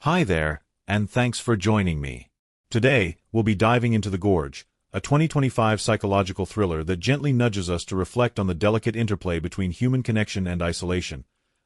Hi there, and thanks for joining me. Today, we'll be diving into The Gorge, a 2025 psychological thriller that gently nudges us to reflect on the delicate interplay between human connection and isolation,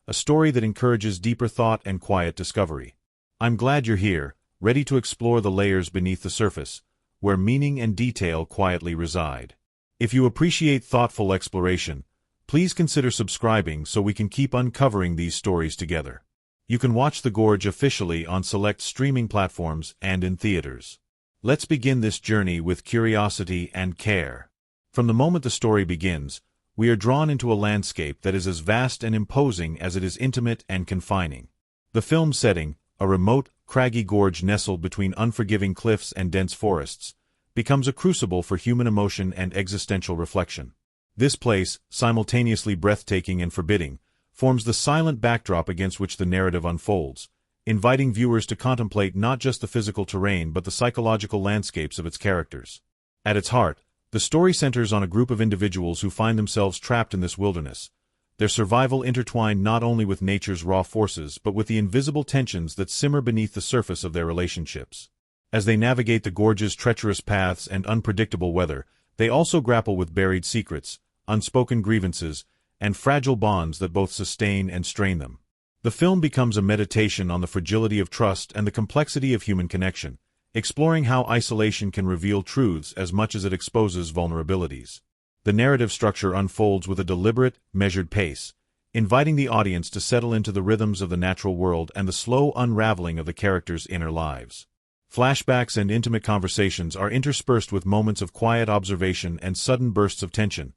a story that encourages deeper thought and quiet discovery. I'm glad you're here, ready to explore the layers beneath the surface, where meaning and detail quietly reside. If you appreciate thoughtful exploration, please consider subscribing so we can keep uncovering these stories together. You can watch The Gorge officially on select streaming platforms and in theaters. Let's begin this journey with curiosity and care. From the moment the story begins, we are drawn into a landscape that is as vast and imposing as it is intimate and confining. The film's setting, a remote, craggy gorge nestled between unforgiving cliffs and dense forests, becomes a crucible for human emotion and existential reflection. This place, simultaneously breathtaking and forbidding, forms the silent backdrop against which the narrative unfolds, inviting viewers to contemplate not just the physical terrain but the psychological landscapes of its characters. At its heart, the story centers on a group of individuals who find themselves trapped in this wilderness, their survival intertwined not only with nature's raw forces but with the invisible tensions that simmer beneath the surface of their relationships. As they navigate the gorge's treacherous paths and unpredictable weather, they also grapple with buried secrets, unspoken grievances, and fragile bonds that both sustain and strain them. The film becomes a meditation on the fragility of trust and the complexity of human connection, exploring how isolation can reveal truths as much as it exposes vulnerabilities. The narrative structure unfolds with a deliberate, measured pace, inviting the audience to settle into the rhythms of the natural world and the slow unraveling of the characters' inner lives. Flashbacks and intimate conversations are interspersed with moments of quiet observation and sudden bursts of tension,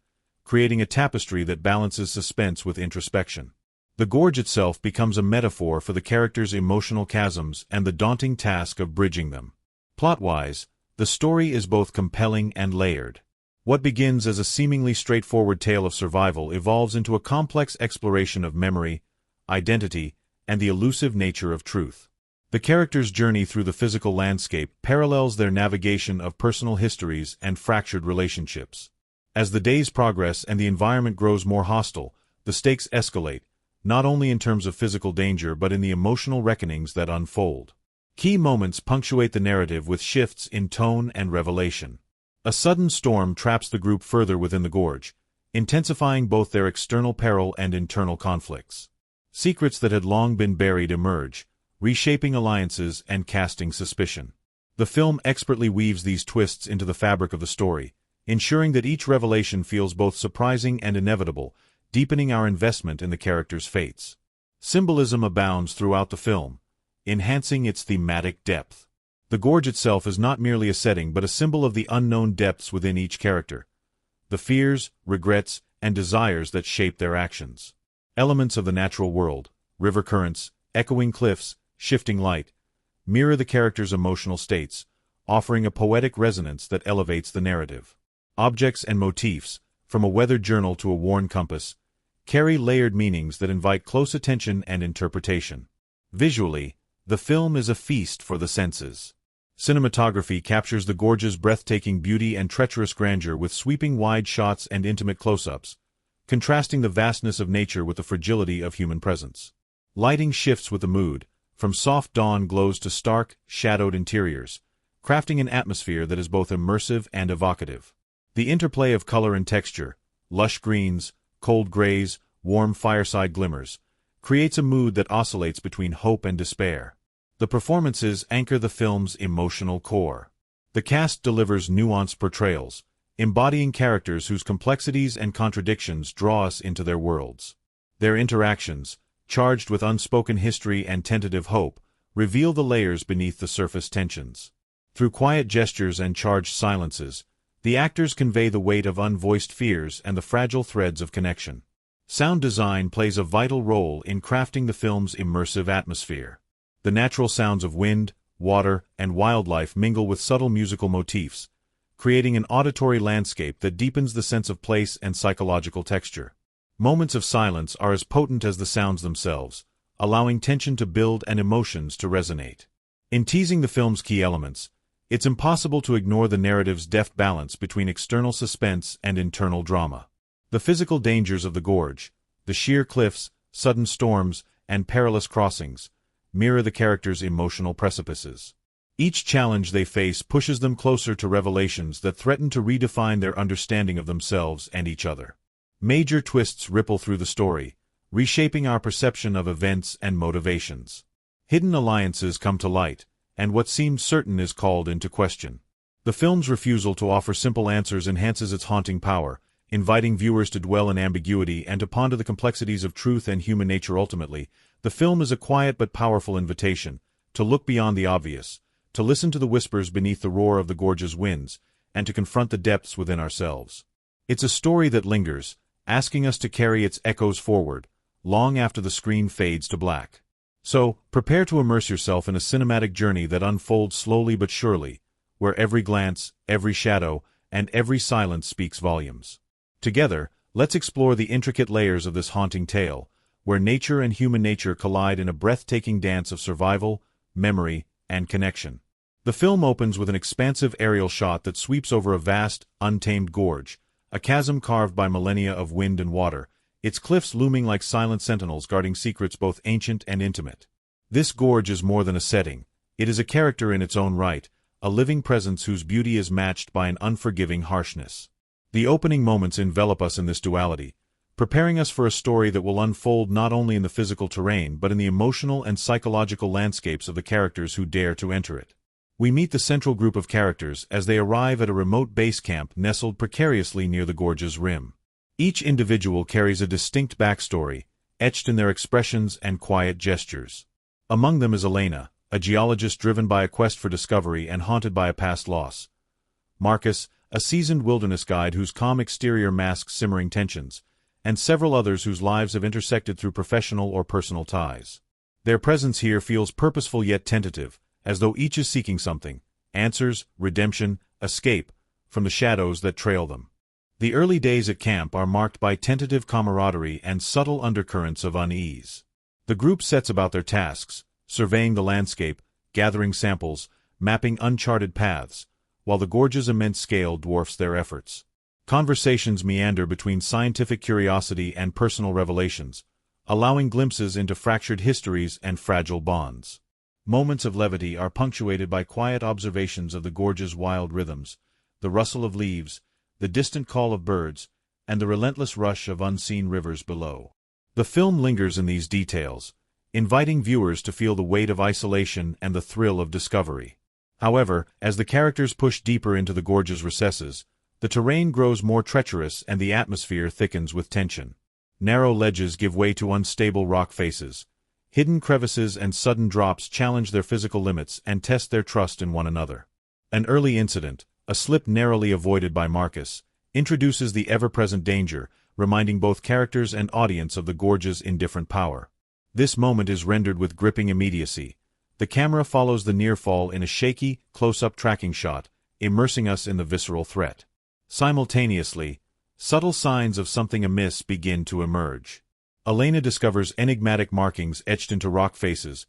creating a tapestry that balances suspense with introspection. The gorge itself becomes a metaphor for the characters' emotional chasms and the daunting task of bridging them. Plot-wise, the story is both compelling and layered. What begins as a seemingly straightforward tale of survival evolves into a complex exploration of memory, identity, and the elusive nature of truth. The characters' journey through the physical landscape parallels their navigation of personal histories and fractured relationships. As the days progress and the environment grows more hostile, the stakes escalate, not only in terms of physical danger but in the emotional reckonings that unfold. Key moments punctuate the narrative with shifts in tone and revelation. A sudden storm traps the group further within the gorge, intensifying both their external peril and internal conflicts. Secrets that had long been buried emerge, reshaping alliances and casting suspicion. The film expertly weaves these twists into the fabric of the story, ensuring that each revelation feels both surprising and inevitable, deepening our investment in the characters' fates. Symbolism abounds throughout the film, enhancing its thematic depth. The gorge itself is not merely a setting but a symbol of the unknown depths within each character, the fears, regrets, and desires that shape their actions. Elements of the natural world, river currents, echoing cliffs, shifting light, mirror the characters' emotional states, offering a poetic resonance that elevates the narrative. Objects and motifs, from a weathered journal to a worn compass, carry layered meanings that invite close attention and interpretation. Visually, the film is a feast for the senses. Cinematography captures the gorge's breathtaking beauty and treacherous grandeur with sweeping wide shots and intimate close-ups, contrasting the vastness of nature with the fragility of human presence. Lighting shifts with the mood, from soft dawn glows to stark, shadowed interiors, crafting an atmosphere that is both immersive and evocative. The interplay of color and texture, lush greens, cold grays, warm fireside glimmers, creates a mood that oscillates between hope and despair. The performances anchor the film's emotional core. The cast delivers nuanced portrayals, embodying characters whose complexities and contradictions draw us into their worlds. Their interactions, charged with unspoken history and tentative hope, reveal the layers beneath the surface tensions. Through quiet gestures and charged silences, the actors convey the weight of unvoiced fears and the fragile threads of connection. Sound design plays a vital role in crafting the film's immersive atmosphere. The natural sounds of wind, water, and wildlife mingle with subtle musical motifs, creating an auditory landscape that deepens the sense of place and psychological texture. Moments of silence are as potent as the sounds themselves, allowing tension to build and emotions to resonate. In teasing the film's key elements, it's impossible to ignore the narrative's deft balance between external suspense and internal drama. The physical dangers of the gorge, the sheer cliffs, sudden storms, and perilous crossings, mirror the characters' emotional precipices. Each challenge they face pushes them closer to revelations that threaten to redefine their understanding of themselves and each other. Major twists ripple through the story, reshaping our perception of events and motivations. Hidden alliances come to light, and what seemed certain is called into question. The film's refusal to offer simple answers enhances its haunting power, inviting viewers to dwell in ambiguity and to ponder the complexities of truth and human nature. Ultimately, the film is a quiet but powerful invitation to look beyond the obvious, to listen to the whispers beneath the roar of the gorge's winds, and to confront the depths within ourselves. It's a story that lingers, asking us to carry its echoes forward, long after the screen fades to black. So, prepare to immerse yourself in a cinematic journey that unfolds slowly but surely, where every glance, every shadow, and every silence speaks volumes. Together, let's explore the intricate layers of this haunting tale, where nature and human nature collide in a breathtaking dance of survival, memory, and connection. The film opens with an expansive aerial shot that sweeps over a vast, untamed gorge, a chasm carved by millennia of wind and water, its cliffs looming like silent sentinels guarding secrets both ancient and intimate. This gorge is more than a setting. It is a character in its own right, a living presence whose beauty is matched by an unforgiving harshness. The opening moments envelop us in this duality, preparing us for a story that will unfold not only in the physical terrain but in the emotional and psychological landscapes of the characters who dare to enter it. We meet the central group of characters as they arrive at a remote base camp nestled precariously near the gorge's rim. Each individual carries a distinct backstory, etched in their expressions and quiet gestures. Among them is Elena, a geologist driven by a quest for discovery and haunted by a past loss. Marcus, a seasoned wilderness guide whose calm exterior masks simmering tensions, and several others whose lives have intersected through professional or personal ties. Their presence here feels purposeful yet tentative, as though each is seeking something: answers, redemption, escape, from the shadows that trail them. The early days at camp are marked by tentative camaraderie and subtle undercurrents of unease. The group sets about their tasks, surveying the landscape, gathering samples, mapping uncharted paths, while the gorge's immense scale dwarfs their efforts. Conversations meander between scientific curiosity and personal revelations, allowing glimpses into fractured histories and fragile bonds. Moments of levity are punctuated by quiet observations of the gorge's wild rhythms, the rustle of leaves, the distant call of birds, and the relentless rush of unseen rivers below. The film lingers in these details, inviting viewers to feel the weight of isolation and the thrill of discovery. However, as the characters push deeper into the gorge's recesses, the terrain grows more treacherous and the atmosphere thickens with tension. Narrow ledges give way to unstable rock faces. Hidden crevices and sudden drops challenge their physical limits and test their trust in one another. An early incident, a slip narrowly avoided by Marcus, introduces the ever-present danger, reminding both characters and audience of the gorge's indifferent power. This moment is rendered with gripping immediacy. The camera follows the near fall in a shaky, close-up tracking shot, immersing us in the visceral threat. Simultaneously, subtle signs of something amiss begin to emerge. Elena discovers enigmatic markings etched into rock faces,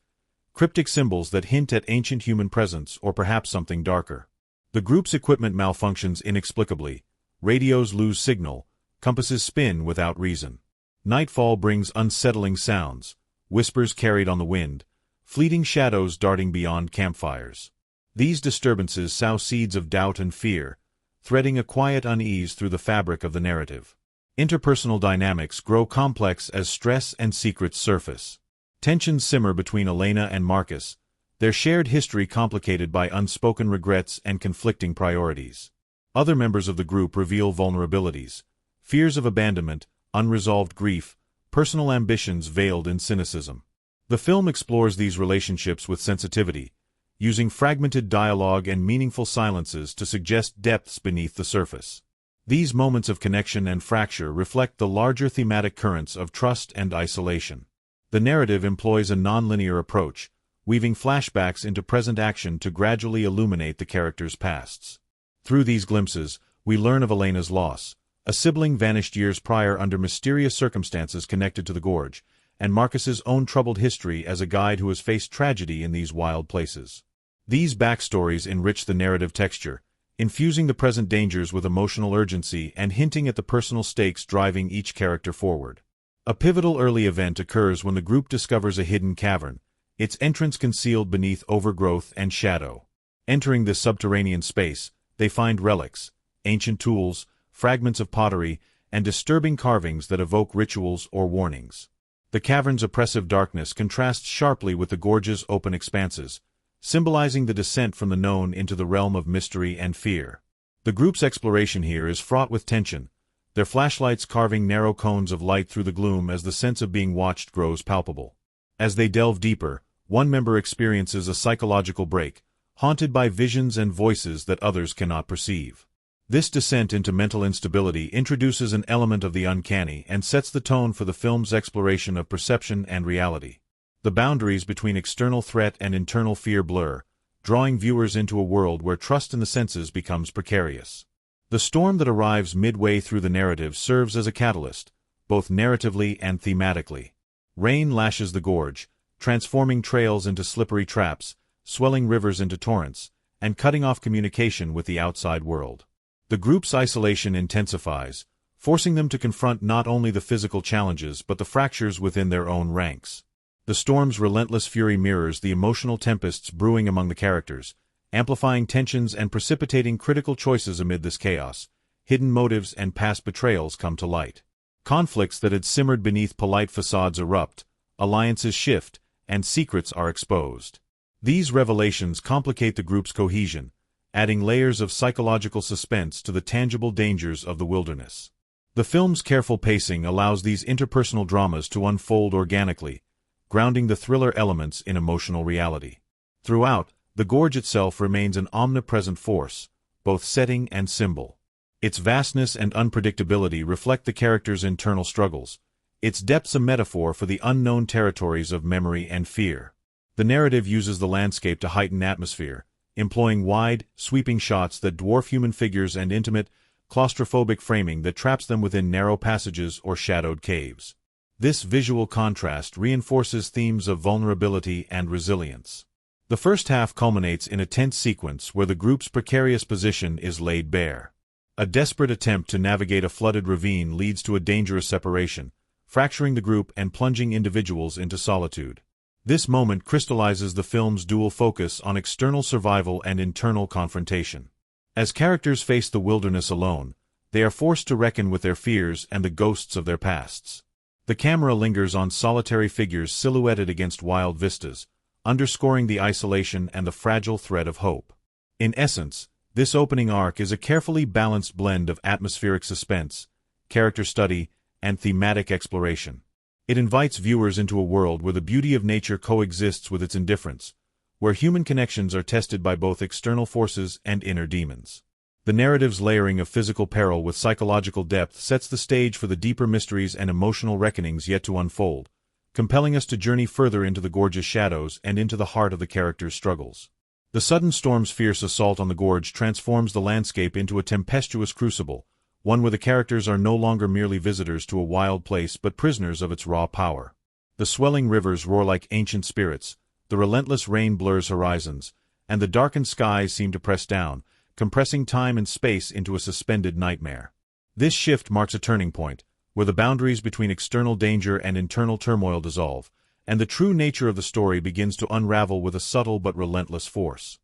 cryptic symbols that hint at ancient human presence or perhaps something darker. The group's equipment malfunctions inexplicably. Radios lose signal, compasses spin without reason. Nightfall brings unsettling sounds, whispers carried on the wind, fleeting shadows darting beyond campfires. These disturbances sow seeds of doubt and fear, threading a quiet unease through the fabric of the narrative. Interpersonal dynamics grow complex as stress and secrets surface. Tensions simmer between Elena and Marcus, their shared history complicated by unspoken regrets and conflicting priorities. Other members of the group reveal vulnerabilities, fears of abandonment, unresolved grief, personal ambitions veiled in cynicism. The film explores these relationships with sensitivity, using fragmented dialogue and meaningful silences to suggest depths beneath the surface. These moments of connection and fracture reflect the larger thematic currents of trust and isolation. The narrative employs a nonlinear approach, weaving flashbacks into present action to gradually illuminate the characters' pasts. Through these glimpses, we learn of Elena's loss, a sibling vanished years prior under mysterious circumstances connected to the gorge, and Marcus's own troubled history as a guide who has faced tragedy in these wild places. These backstories enrich the narrative texture, infusing the present dangers with emotional urgency and hinting at the personal stakes driving each character forward. A pivotal early event occurs when the group discovers a hidden cavern, its entrance concealed beneath overgrowth and shadow. Entering this subterranean space, they find relics, ancient tools, fragments of pottery, and disturbing carvings that evoke rituals or warnings. The cavern's oppressive darkness contrasts sharply with the gorge's open expanses, symbolizing the descent from the known into the realm of mystery and fear. The group's exploration here is fraught with tension, their flashlights carving narrow cones of light through the gloom as the sense of being watched grows palpable. As they delve deeper, one member experiences a psychological break, haunted by visions and voices that others cannot perceive. This descent into mental instability introduces an element of the uncanny and sets the tone for the film's exploration of perception and reality. The boundaries between external threat and internal fear blur, drawing viewers into a world where trust in the senses becomes precarious. The storm that arrives midway through the narrative serves as a catalyst, both narratively and thematically. Rain lashes the gorge, transforming trails into slippery traps, swelling rivers into torrents, and cutting off communication with the outside world. The group's isolation intensifies, forcing them to confront not only the physical challenges but the fractures within their own ranks. The storm's relentless fury mirrors the emotional tempests brewing among the characters, amplifying tensions and precipitating critical choices amid this chaos. Hidden motives and past betrayals come to light. Conflicts that had simmered beneath polite facades erupt, alliances shift, and secrets are exposed. These revelations complicate the group's cohesion, adding layers of psychological suspense to the tangible dangers of the wilderness. The film's careful pacing allows these interpersonal dramas to unfold organically, grounding the thriller elements in emotional reality. Throughout, the gorge itself remains an omnipresent force, both setting and symbol. Its vastness and unpredictability reflect the characters' internal struggles, its depths a metaphor for the unknown territories of memory and fear. The narrative uses the landscape to heighten atmosphere, employing wide, sweeping shots that dwarf human figures and intimate, claustrophobic framing that traps them within narrow passages or shadowed caves. This visual contrast reinforces themes of vulnerability and resilience. The first half culminates in a tense sequence where the group's precarious position is laid bare. A desperate attempt to navigate a flooded ravine leads to a dangerous separation, fracturing the group and plunging individuals into solitude. This moment crystallizes the film's dual focus on external survival and internal confrontation. As characters face the wilderness alone, they are forced to reckon with their fears and the ghosts of their pasts. The camera lingers on solitary figures silhouetted against wild vistas, underscoring the isolation and the fragile thread of hope. In essence, this opening arc is a carefully balanced blend of atmospheric suspense, character study, and thematic exploration. It invites viewers into a world where the beauty of nature coexists with its indifference, where human connections are tested by both external forces and inner demons. The narrative's layering of physical peril with psychological depth sets the stage for the deeper mysteries and emotional reckonings yet to unfold, compelling us to journey further into the gorge's shadows and into the heart of the characters' struggles. The sudden storm's fierce assault on the gorge transforms the landscape into a tempestuous crucible, one where the characters are no longer merely visitors to a wild place but prisoners of its raw power. The swelling rivers roar like ancient spirits, the relentless rain blurs horizons, and the darkened skies seem to press down, compressing time and space into a suspended nightmare. This shift marks a turning point, where the boundaries between external danger and internal turmoil dissolve, and the true nature of the story begins to unravel with a subtle but relentless force.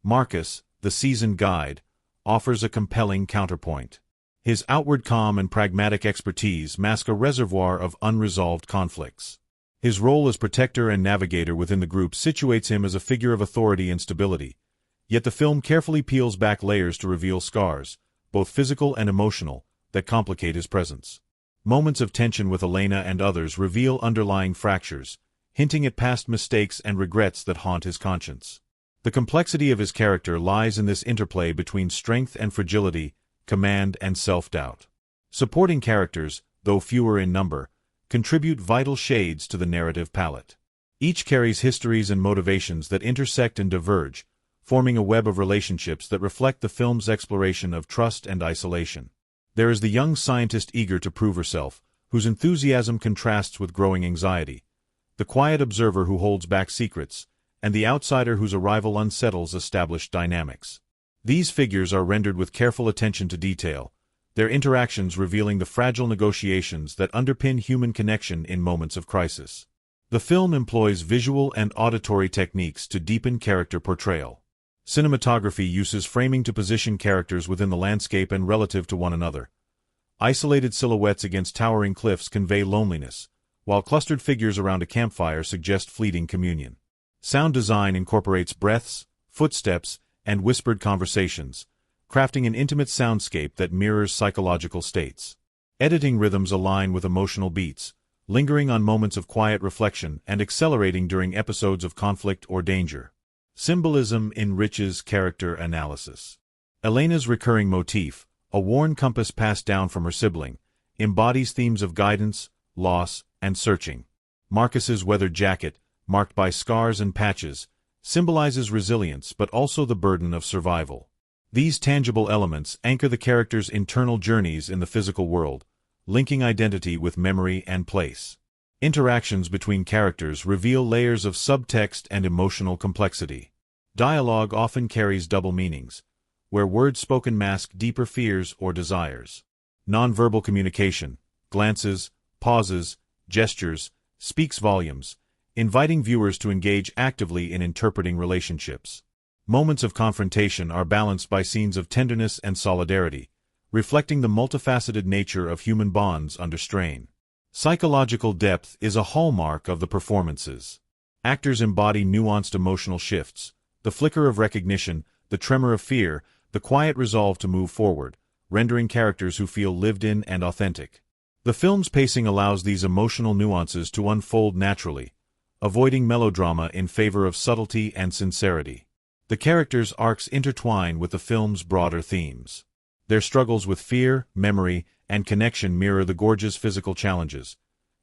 Marcus, the seasoned guide, offers a compelling counterpoint. His outward calm and pragmatic expertise mask a reservoir of unresolved conflicts. His role as protector and navigator within the group situates him as a figure of authority and stability, yet the film carefully peels back layers to reveal scars, both physical and emotional, that complicate his presence. Moments of tension with Elena and others reveal underlying fractures, hinting at past mistakes and regrets that haunt his conscience. The complexity of his character lies in this interplay between strength and fragility, command and self-doubt. Supporting characters, though fewer in number, contribute vital shades to the narrative palette. Each carries histories and motivations that intersect and diverge, forming a web of relationships that reflect the film's exploration of trust and isolation. There is the young scientist eager to prove herself, whose enthusiasm contrasts with growing anxiety, the quiet observer who holds back secrets, and the outsider whose arrival unsettles established dynamics. These figures are rendered with careful attention to detail, their interactions revealing the fragile negotiations that underpin human connection in moments of crisis. The film employs visual and auditory techniques to deepen character portrayal. Cinematography uses framing to position characters within the landscape and relative to one another. Isolated silhouettes against towering cliffs convey loneliness, while clustered figures around a campfire suggest fleeting communion. Sound design incorporates breaths, footsteps, and whispered conversations, crafting an intimate soundscape that mirrors psychological states. Editing rhythms align with emotional beats, lingering on moments of quiet reflection and accelerating during episodes of conflict or danger. Symbolism enriches character analysis. Elena's recurring motif, a worn compass passed down from her sibling, embodies themes of guidance, loss, and searching. Marcus's weathered jacket, marked by scars and patches, symbolizes resilience but also the burden of survival. These tangible elements anchor the character's internal journeys in the physical world, linking identity with memory and place. Interactions between characters reveal layers of subtext and emotional complexity. Dialogue often carries double meanings, where words spoken mask deeper fears or desires. Nonverbal communication, glances, pauses, gestures, speaks volumes, inviting viewers to engage actively in interpreting relationships. Moments of confrontation are balanced by scenes of tenderness and solidarity, reflecting the multifaceted nature of human bonds under strain. Psychological depth is a hallmark of the performances. Actors embody nuanced emotional shifts, the flicker of recognition, the tremor of fear, the quiet resolve to move forward, rendering characters who feel lived in and authentic. The film's pacing allows these emotional nuances to unfold naturally, avoiding melodrama in favor of subtlety and sincerity. The characters' arcs intertwine with the film's broader themes. Their struggles with fear, memory, and connection mirror the Gorge's physical challenges,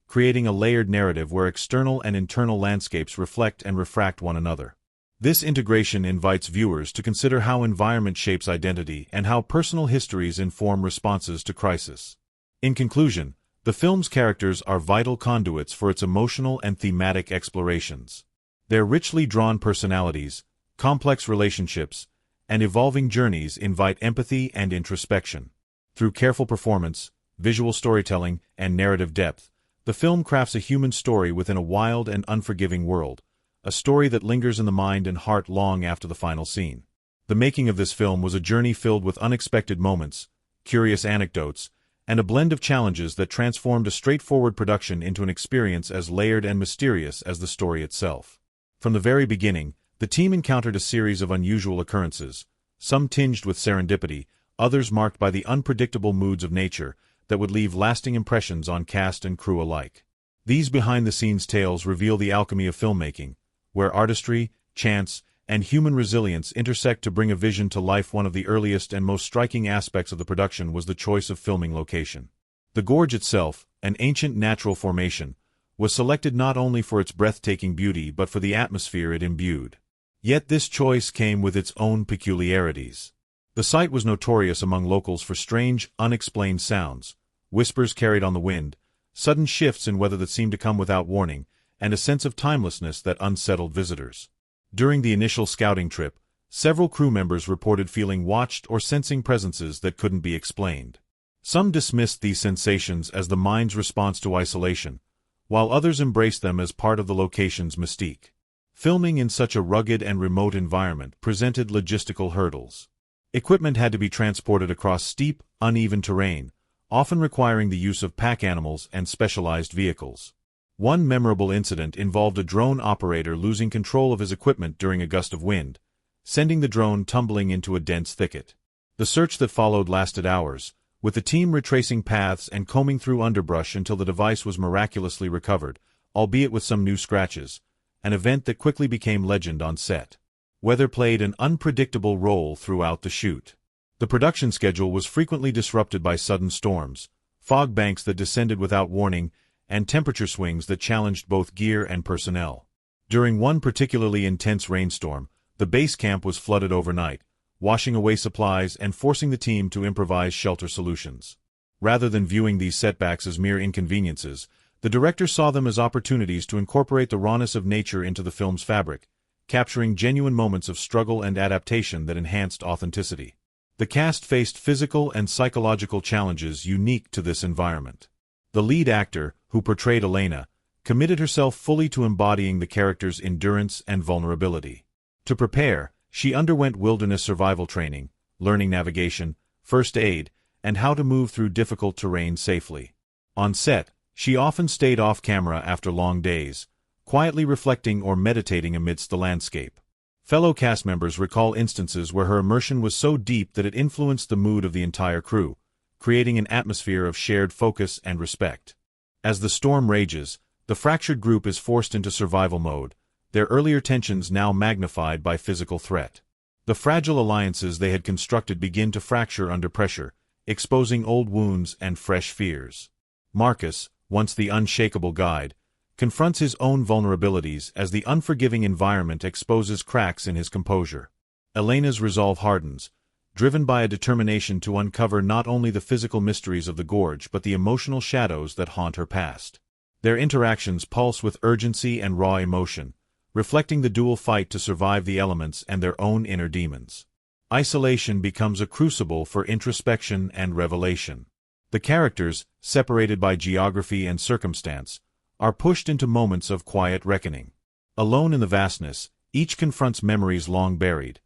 creating a layered narrative where external and internal landscapes reflect and refract one another. This integration invites viewers to consider how environment shapes identity and how personal histories inform responses to crisis. In conclusion, the film's characters are vital conduits for its emotional and thematic explorations. Their richly drawn personalities, complex relationships, and evolving journeys invite empathy and introspection. Through careful performance, visual storytelling, and narrative depth, the film crafts a human story within a wild and unforgiving world, a story that lingers in the mind and heart long after the final scene. The making of this film was a journey filled with unexpected moments, curious anecdotes, and a blend of challenges that transformed a straightforward production into an experience as layered and mysterious as the story itself. From the very beginning, the team encountered a series of unusual occurrences, some tinged with serendipity, others marked by the unpredictable moods of nature that would leave lasting impressions on cast and crew alike. These behind-the-scenes tales reveal the alchemy of filmmaking, where artistry, chance, and human resilience intersect to bring a vision to life. One of the earliest and most striking aspects of the production was the choice of filming location. The Gorge itself, an ancient natural formation, was selected not only for its breathtaking beauty but for the atmosphere it imbued. Yet this choice came with its own peculiarities. The site was notorious among locals for strange, unexplained sounds, whispers carried on the wind, sudden shifts in weather that seemed to come without warning, and a sense of timelessness that unsettled visitors. During the initial scouting trip, several crew members reported feeling watched or sensing presences that couldn't be explained. Some dismissed these sensations as the mind's response to isolation, while others embraced them as part of the location's mystique. Filming in such a rugged and remote environment presented logistical hurdles. Equipment had to be transported across steep, uneven terrain, often requiring the use of pack animals and specialized vehicles. One memorable incident involved a drone operator losing control of his equipment during a gust of wind, sending the drone tumbling into a dense thicket. The search that followed lasted hours, with the team retracing paths and combing through underbrush until the device was miraculously recovered, albeit with some new scratches, an event that quickly became legend on set. Weather played an unpredictable role throughout the shoot. The production schedule was frequently disrupted by sudden storms, fog banks that descended without warning, and temperature swings that challenged both gear and personnel. During one particularly intense rainstorm, the base camp was flooded overnight, washing away supplies and forcing the team to improvise shelter solutions. Rather than viewing these setbacks as mere inconveniences, the director saw them as opportunities to incorporate the rawness of nature into the film's fabric, capturing genuine moments of struggle and adaptation that enhanced authenticity. The cast faced physical and psychological challenges unique to this environment. The lead actor, who portrayed Elena, committed herself fully to embodying the character's endurance and vulnerability. To prepare, she underwent wilderness survival training, learning navigation, first aid, and how to move through difficult terrain safely. On set, she often stayed off camera after long days, quietly reflecting or meditating amidst the landscape. Fellow cast members recall instances where her immersion was so deep that it influenced the mood of the entire crew, creating an atmosphere of shared focus and respect. As the storm rages, the fractured group is forced into survival mode, their earlier tensions now magnified by physical threat. The fragile alliances they had constructed begin to fracture under pressure, exposing old wounds and fresh fears. Marcus, once the unshakable guide, confronts his own vulnerabilities as the unforgiving environment exposes cracks in his composure. Elena's resolve hardens, driven by a determination to uncover not only the physical mysteries of the Gorge but the emotional shadows that haunt her past. Their interactions pulse with urgency and raw emotion, reflecting the dual fight to survive the elements and their own inner demons. Isolation becomes a crucible for introspection and revelation. The characters, separated by geography and circumstance, are pushed into moments of quiet reckoning. Alone in the vastness, each confronts memories long buried,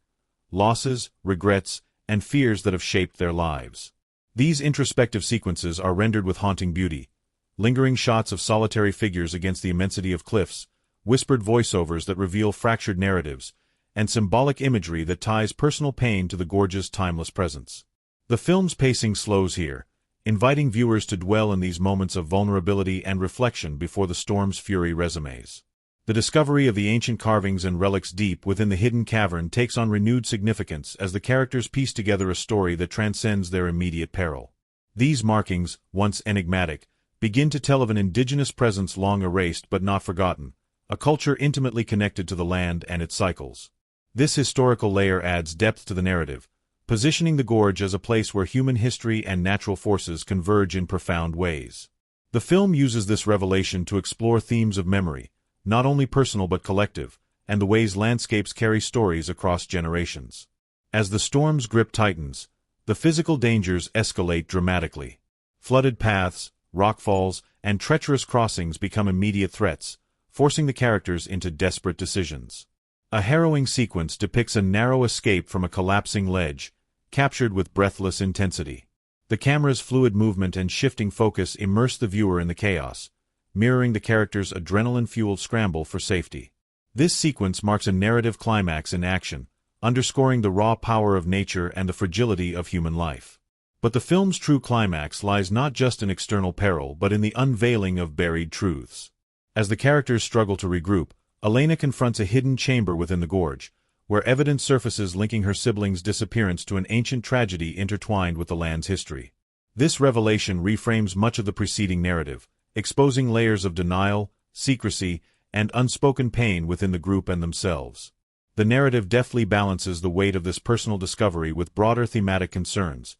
losses, regrets, and fears that have shaped their lives. These introspective sequences are rendered with haunting beauty, lingering shots of solitary figures against the immensity of cliffs, whispered voiceovers that reveal fractured narratives, and symbolic imagery that ties personal pain to the Gorge's timeless presence. The film's pacing slows here, inviting viewers to dwell in these moments of vulnerability and reflection before the storm's fury resumes. The discovery of the ancient carvings and relics deep within the hidden cavern takes on renewed significance as the characters piece together a story that transcends their immediate peril. These markings, once enigmatic, begin to tell of an indigenous presence long erased but not forgotten, a culture intimately connected to the land and its cycles. This historical layer adds depth to the narrative, positioning the Gorge as a place where human history and natural forces converge in profound ways. The film uses this revelation to explore themes of memory, not only personal but collective, and the ways landscapes carry stories across generations. As the storm's grip tightens, the physical dangers escalate dramatically. Flooded paths, rockfalls, and treacherous crossings become immediate threats, forcing the characters into desperate decisions. A harrowing sequence depicts a narrow escape from a collapsing ledge, captured with breathless intensity. The camera's fluid movement and shifting focus immerse the viewer in the chaos, mirroring the character's adrenaline-fueled scramble for safety. This sequence marks a narrative climax in action, underscoring the raw power of nature and the fragility of human life. But the film's true climax lies not just in external peril but in the unveiling of buried truths. As the characters struggle to regroup, Elena confronts a hidden chamber within the Gorge, where evidence surfaces linking her siblings' disappearance to an ancient tragedy intertwined with the land's history. This revelation reframes much of the preceding narrative, exposing layers of denial, secrecy, and unspoken pain within the group and themselves. The narrative deftly balances the weight of this personal discovery with broader thematic concerns,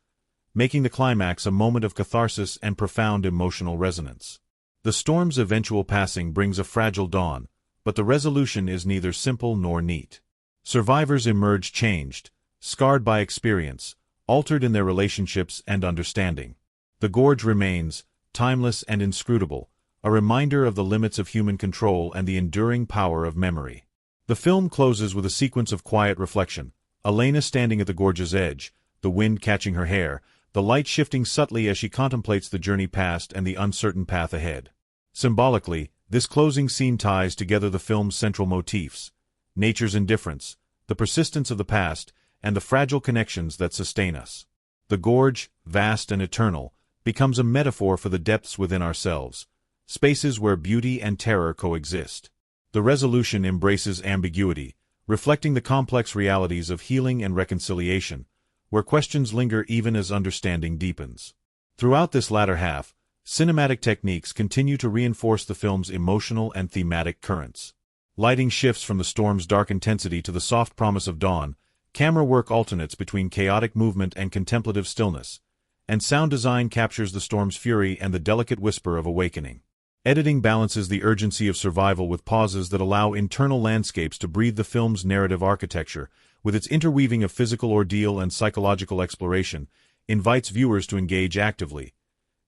making the climax a moment of catharsis and profound emotional resonance. The storm's eventual passing brings a fragile dawn, but the resolution is neither simple nor neat. Survivors emerge changed, scarred by experience, altered in their relationships and understanding. The Gorge remains, timeless and inscrutable, a reminder of the limits of human control and the enduring power of memory. The film closes with a sequence of quiet reflection, Elena standing at the Gorge's edge, the wind catching her hair, the light shifting subtly as she contemplates the journey past and the uncertain path ahead. Symbolically, this closing scene ties together the film's central motifs: nature's indifference, the persistence of the past, and the fragile connections that sustain us. The Gorge, vast and eternal, becomes a metaphor for the depths within ourselves, spaces where beauty and terror coexist. The resolution embraces ambiguity, reflecting the complex realities of healing and reconciliation, where questions linger even as understanding deepens. Throughout this latter half, cinematic techniques continue to reinforce the film's emotional and thematic currents. Lighting shifts from the storm's dark intensity to the soft promise of dawn, camera work alternates between chaotic movement and contemplative stillness, and sound design captures the storm's fury and the delicate whisper of awakening. Editing balances the urgency of survival with pauses that allow internal landscapes to breathe. The film's narrative architecture, with its interweaving of physical ordeal and psychological exploration, invites viewers to engage actively,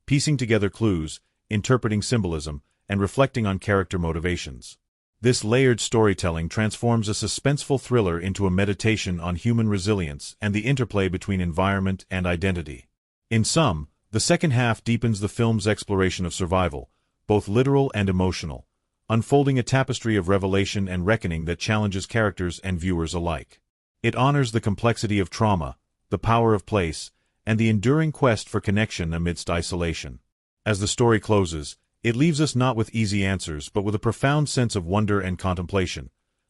piecing together clues, interpreting symbolism, and reflecting on character motivations. This layered storytelling transforms a suspenseful thriller into a meditation on human resilience and the interplay between environment and identity. In sum, the second half deepens the film's exploration of survival, both literal and emotional, unfolding a tapestry of revelation and reckoning that challenges characters and viewers alike. It honors the complexity of trauma, the power of place, and the enduring quest for connection amidst isolation. As the story closes, it leaves us not with easy answers but with a profound sense of wonder and contemplation,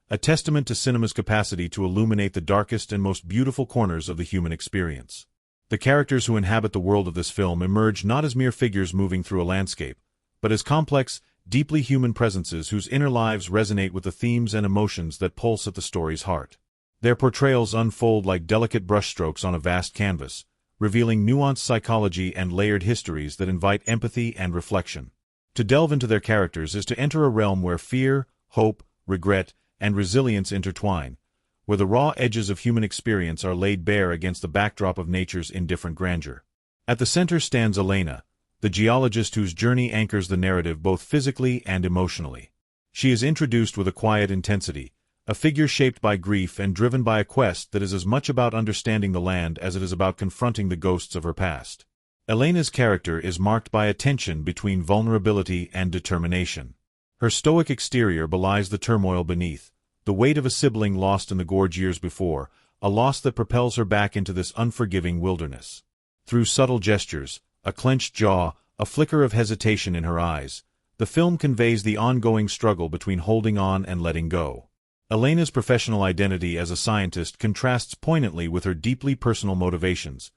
a testament to cinema's capacity to illuminate the darkest and most beautiful corners of the human experience. The characters who inhabit the world of this film emerge not as mere figures moving through a landscape, but as complex, deeply human presences whose inner lives resonate with the themes and emotions that pulse at the story's heart. Their portrayals unfold like delicate brushstrokes on a vast canvas, revealing nuanced psychology and layered histories that invite empathy and reflection. To delve into their characters is to enter a realm where fear, hope, regret, and resilience intertwine, where the raw edges of human experience are laid bare against the backdrop of nature's indifferent grandeur. At the center stands Elena, the geologist whose journey anchors the narrative both physically and emotionally. She is introduced with a quiet intensity, a figure shaped by grief and driven by a quest that is as much about understanding the land as it is about confronting the ghosts of her past. Elena's character is marked by a tension between vulnerability and determination. Her stoic exterior belies the turmoil beneath, the weight of a sibling lost in the Gorge years before, a loss that propels her back into this unforgiving wilderness. Through subtle gestures, a clenched jaw, a flicker of hesitation in her eyes, the film conveys the ongoing struggle between holding on and letting go. Elena's professional identity as a scientist contrasts poignantly with her deeply personal motivations,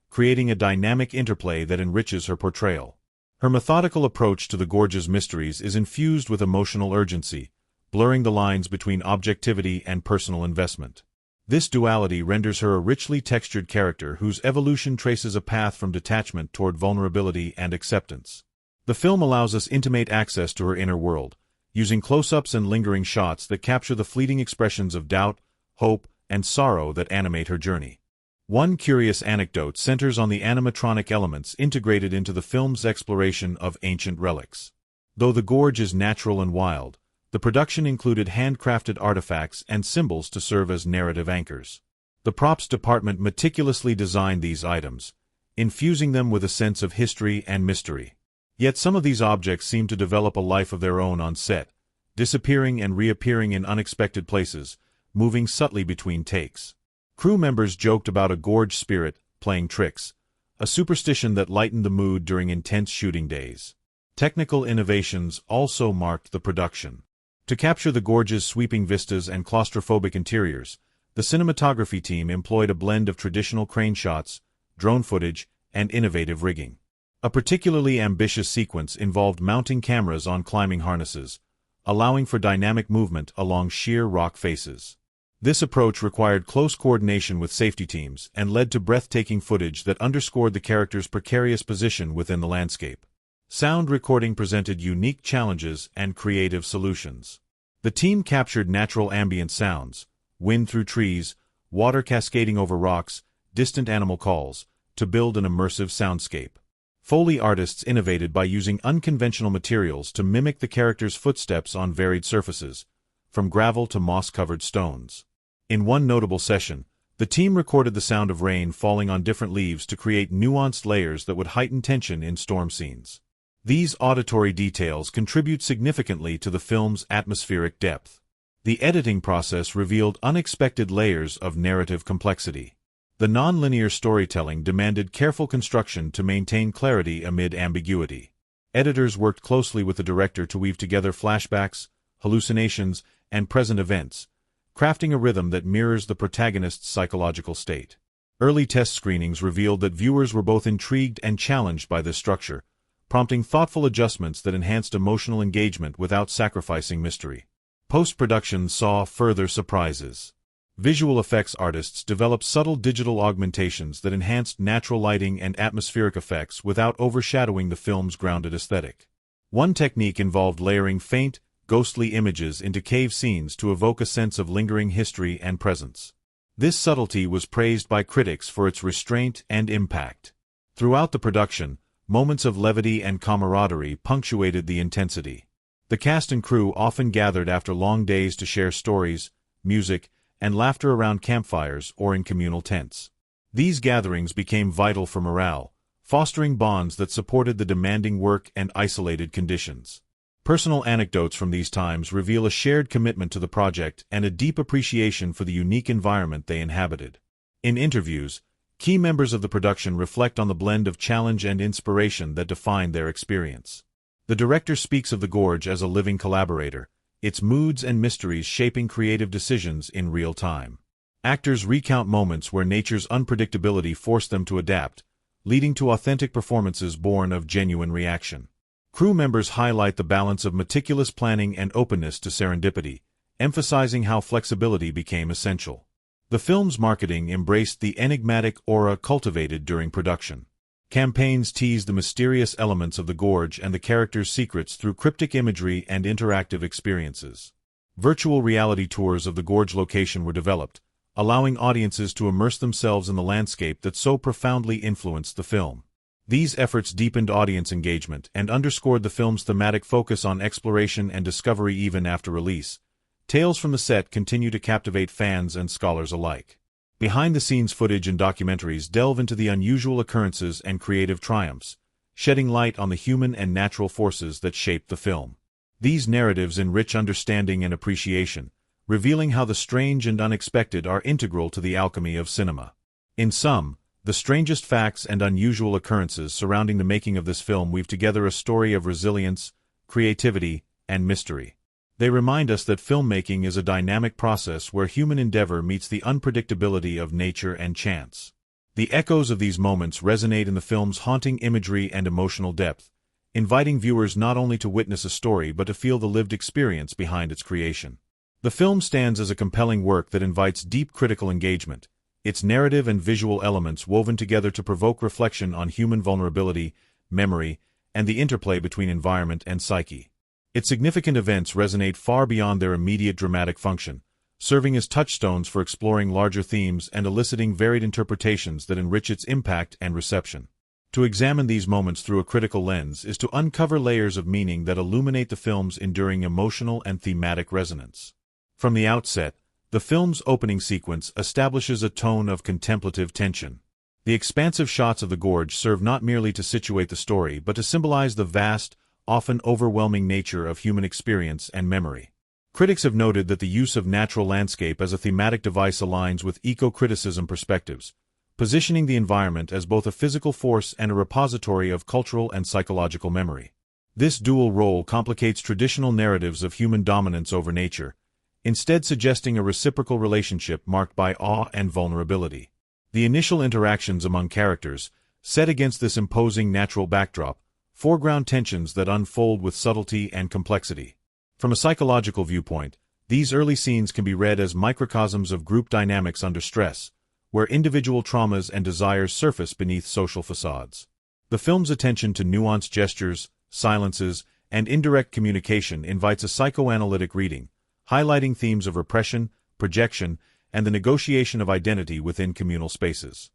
creating a dynamic interplay that enriches her portrayal. Her methodical approach to the Gorge's mysteries is infused with emotional urgency, blurring the lines between objectivity and personal investment. This duality renders her a richly textured character whose evolution traces a path from detachment toward vulnerability and acceptance. The film allows us intimate access to her inner world, using close-ups and lingering shots that capture the fleeting expressions of doubt, hope, and sorrow that animate her journey. One curious anecdote centers on the animatronic elements integrated into the film's exploration of ancient relics. Though the Gorge is natural and wild, the production included handcrafted artifacts and symbols to serve as narrative anchors. The props department meticulously designed these items, infusing them with a sense of history and mystery. Yet some of these objects seem to develop a life of their own on set, disappearing and reappearing in unexpected places, moving subtly between takes. Crew members joked about a Gorge spirit playing tricks, a superstition that lightened the mood during intense shooting days. Technical innovations also marked the production. To capture the Gorge's sweeping vistas and claustrophobic interiors, the cinematography team employed a blend of traditional crane shots, drone footage, and innovative rigging. A particularly ambitious sequence involved mounting cameras on climbing harnesses, allowing for dynamic movement along sheer rock faces. This approach required close coordination with safety teams and led to breathtaking footage that underscored the character's precarious position within the landscape. Sound recording presented unique challenges and creative solutions. The team captured natural ambient sounds, wind through trees, water cascading over rocks, distant animal calls, to build an immersive soundscape. Foley artists innovated by using unconventional materials to mimic the character's footsteps on varied surfaces, from gravel to moss-covered stones. In one notable session, the team recorded the sound of rain falling on different leaves to create nuanced layers that would heighten tension in storm scenes. These auditory details contribute significantly to the film's atmospheric depth. The editing process revealed unexpected layers of narrative complexity. The non-linear storytelling demanded careful construction to maintain clarity amid ambiguity. Editors worked closely with the director to weave together flashbacks, hallucinations, and present events, crafting a rhythm that mirrors the protagonist's psychological state. Early test screenings revealed that viewers were both intrigued and challenged by this structure, prompting thoughtful adjustments that enhanced emotional engagement without sacrificing mystery. Post-production saw further surprises. Visual effects artists developed subtle digital augmentations that enhanced natural lighting and atmospheric effects without overshadowing the film's grounded aesthetic. One technique involved layering faint, ghostly images into cave scenes to evoke a sense of lingering history and presence. This subtlety was praised by critics for its restraint and impact. Throughout the production, moments of levity and camaraderie punctuated the intensity. The cast and crew often gathered after long days to share stories, music, and laughter around campfires or in communal tents. These gatherings became vital for morale, fostering bonds that supported the demanding work and isolated conditions. Personal anecdotes from these times reveal a shared commitment to the project and a deep appreciation for the unique environment they inhabited. In interviews, key members of the production reflect on the blend of challenge and inspiration that defined their experience. The director speaks of the Gorge as a living collaborator, its moods and mysteries shaping creative decisions in real time. Actors recount moments where nature's unpredictability forced them to adapt, leading to authentic performances born of genuine reaction. Crew members highlight the balance of meticulous planning and openness to serendipity, emphasizing how flexibility became essential. The film's marketing embraced the enigmatic aura cultivated during production. Campaigns teased the mysterious elements of the Gorge and the characters' secrets through cryptic imagery and interactive experiences. Virtual reality tours of the Gorge location were developed, allowing audiences to immerse themselves in the landscape that so profoundly influenced the film. These efforts deepened audience engagement and underscored the film's thematic focus on exploration and discovery even after release. Tales from the set continue to captivate fans and scholars alike. Behind-the-scenes footage and documentaries delve into the unusual occurrences and creative triumphs, shedding light on the human and natural forces that shaped the film. These narratives enrich understanding and appreciation, revealing how the strange and unexpected are integral to the alchemy of cinema. In sum, the strangest facts and unusual occurrences surrounding the making of this film weave together a story of resilience, creativity, and mystery. They remind us that filmmaking is a dynamic process where human endeavor meets the unpredictability of nature and chance. The echoes of these moments resonate in the film's haunting imagery and emotional depth, inviting viewers not only to witness a story but to feel the lived experience behind its creation. The film stands as a compelling work that invites deep critical engagement, its narrative and visual elements woven together to provoke reflection on human vulnerability, memory, and the interplay between environment and psyche. Its significant events resonate far beyond their immediate dramatic function, serving as touchstones for exploring larger themes and eliciting varied interpretations that enrich its impact and reception. To examine these moments through a critical lens is to uncover layers of meaning that illuminate the film's enduring emotional and thematic resonance. From the outset, the film's opening sequence establishes a tone of contemplative tension. The expansive shots of the Gorge serve not merely to situate the story but to symbolize the vast, often overwhelming nature of human experience and memory. Critics have noted that the use of natural landscape as a thematic device aligns with eco-criticism perspectives, positioning the environment as both a physical force and a repository of cultural and psychological memory. This dual role complicates traditional narratives of human dominance over nature, instead suggesting a reciprocal relationship marked by awe and vulnerability. The initial interactions among characters, set against this imposing natural backdrop, foreground tensions that unfold with subtlety and complexity. From a psychological viewpoint, these early scenes can be read as microcosms of group dynamics under stress, where individual traumas and desires surface beneath social facades. The film's attention to nuanced gestures, silences, and indirect communication invites a psychoanalytic reading, highlighting themes of repression, projection, and the negotiation of identity within communal spaces.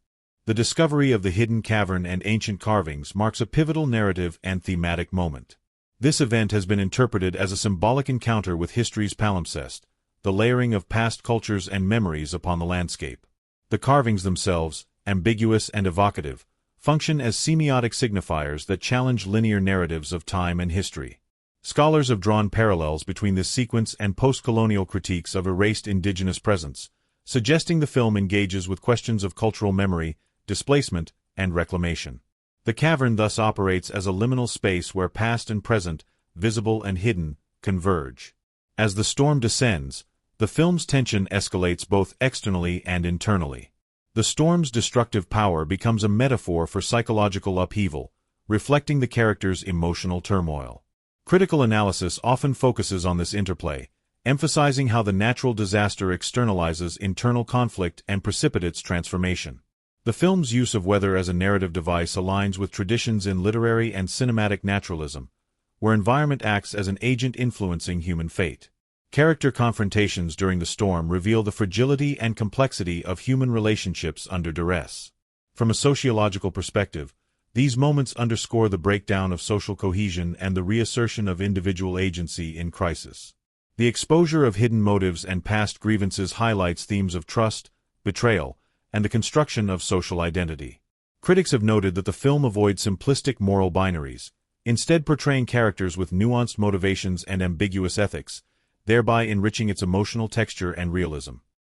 The discovery of the hidden cavern and ancient carvings marks a pivotal narrative and thematic moment. This event has been interpreted as a symbolic encounter with history's palimpsest, the layering of past cultures and memories upon the landscape. The carvings themselves, ambiguous and evocative, function as semiotic signifiers that challenge linear narratives of time and history. Scholars have drawn parallels between this sequence and post-colonial critiques of erased indigenous presence, suggesting the film engages with questions of cultural memory, displacement, and reclamation. The cavern thus operates as a liminal space where past and present, visible and hidden, converge. As the storm descends, the film's tension escalates both externally and internally. The storm's destructive power becomes a metaphor for psychological upheaval, reflecting the character's emotional turmoil. Critical analysis often focuses on this interplay, emphasizing how the natural disaster externalizes internal conflict and precipitates transformation. The film's use of weather as a narrative device aligns with traditions in literary and cinematic naturalism, where environment acts as an agent influencing human fate. Character confrontations during the storm reveal the fragility and complexity of human relationships under duress. From a sociological perspective, These moments underscore the breakdown of social cohesion and the reassertion of individual agency in crisis. The exposure of hidden motives and past grievances highlights themes of trust, betrayal, and the construction of social identity. Critics have noted that the film avoids simplistic moral binaries, instead portraying characters with nuanced motivations and ambiguous ethics, thereby enriching its emotional texture and realism.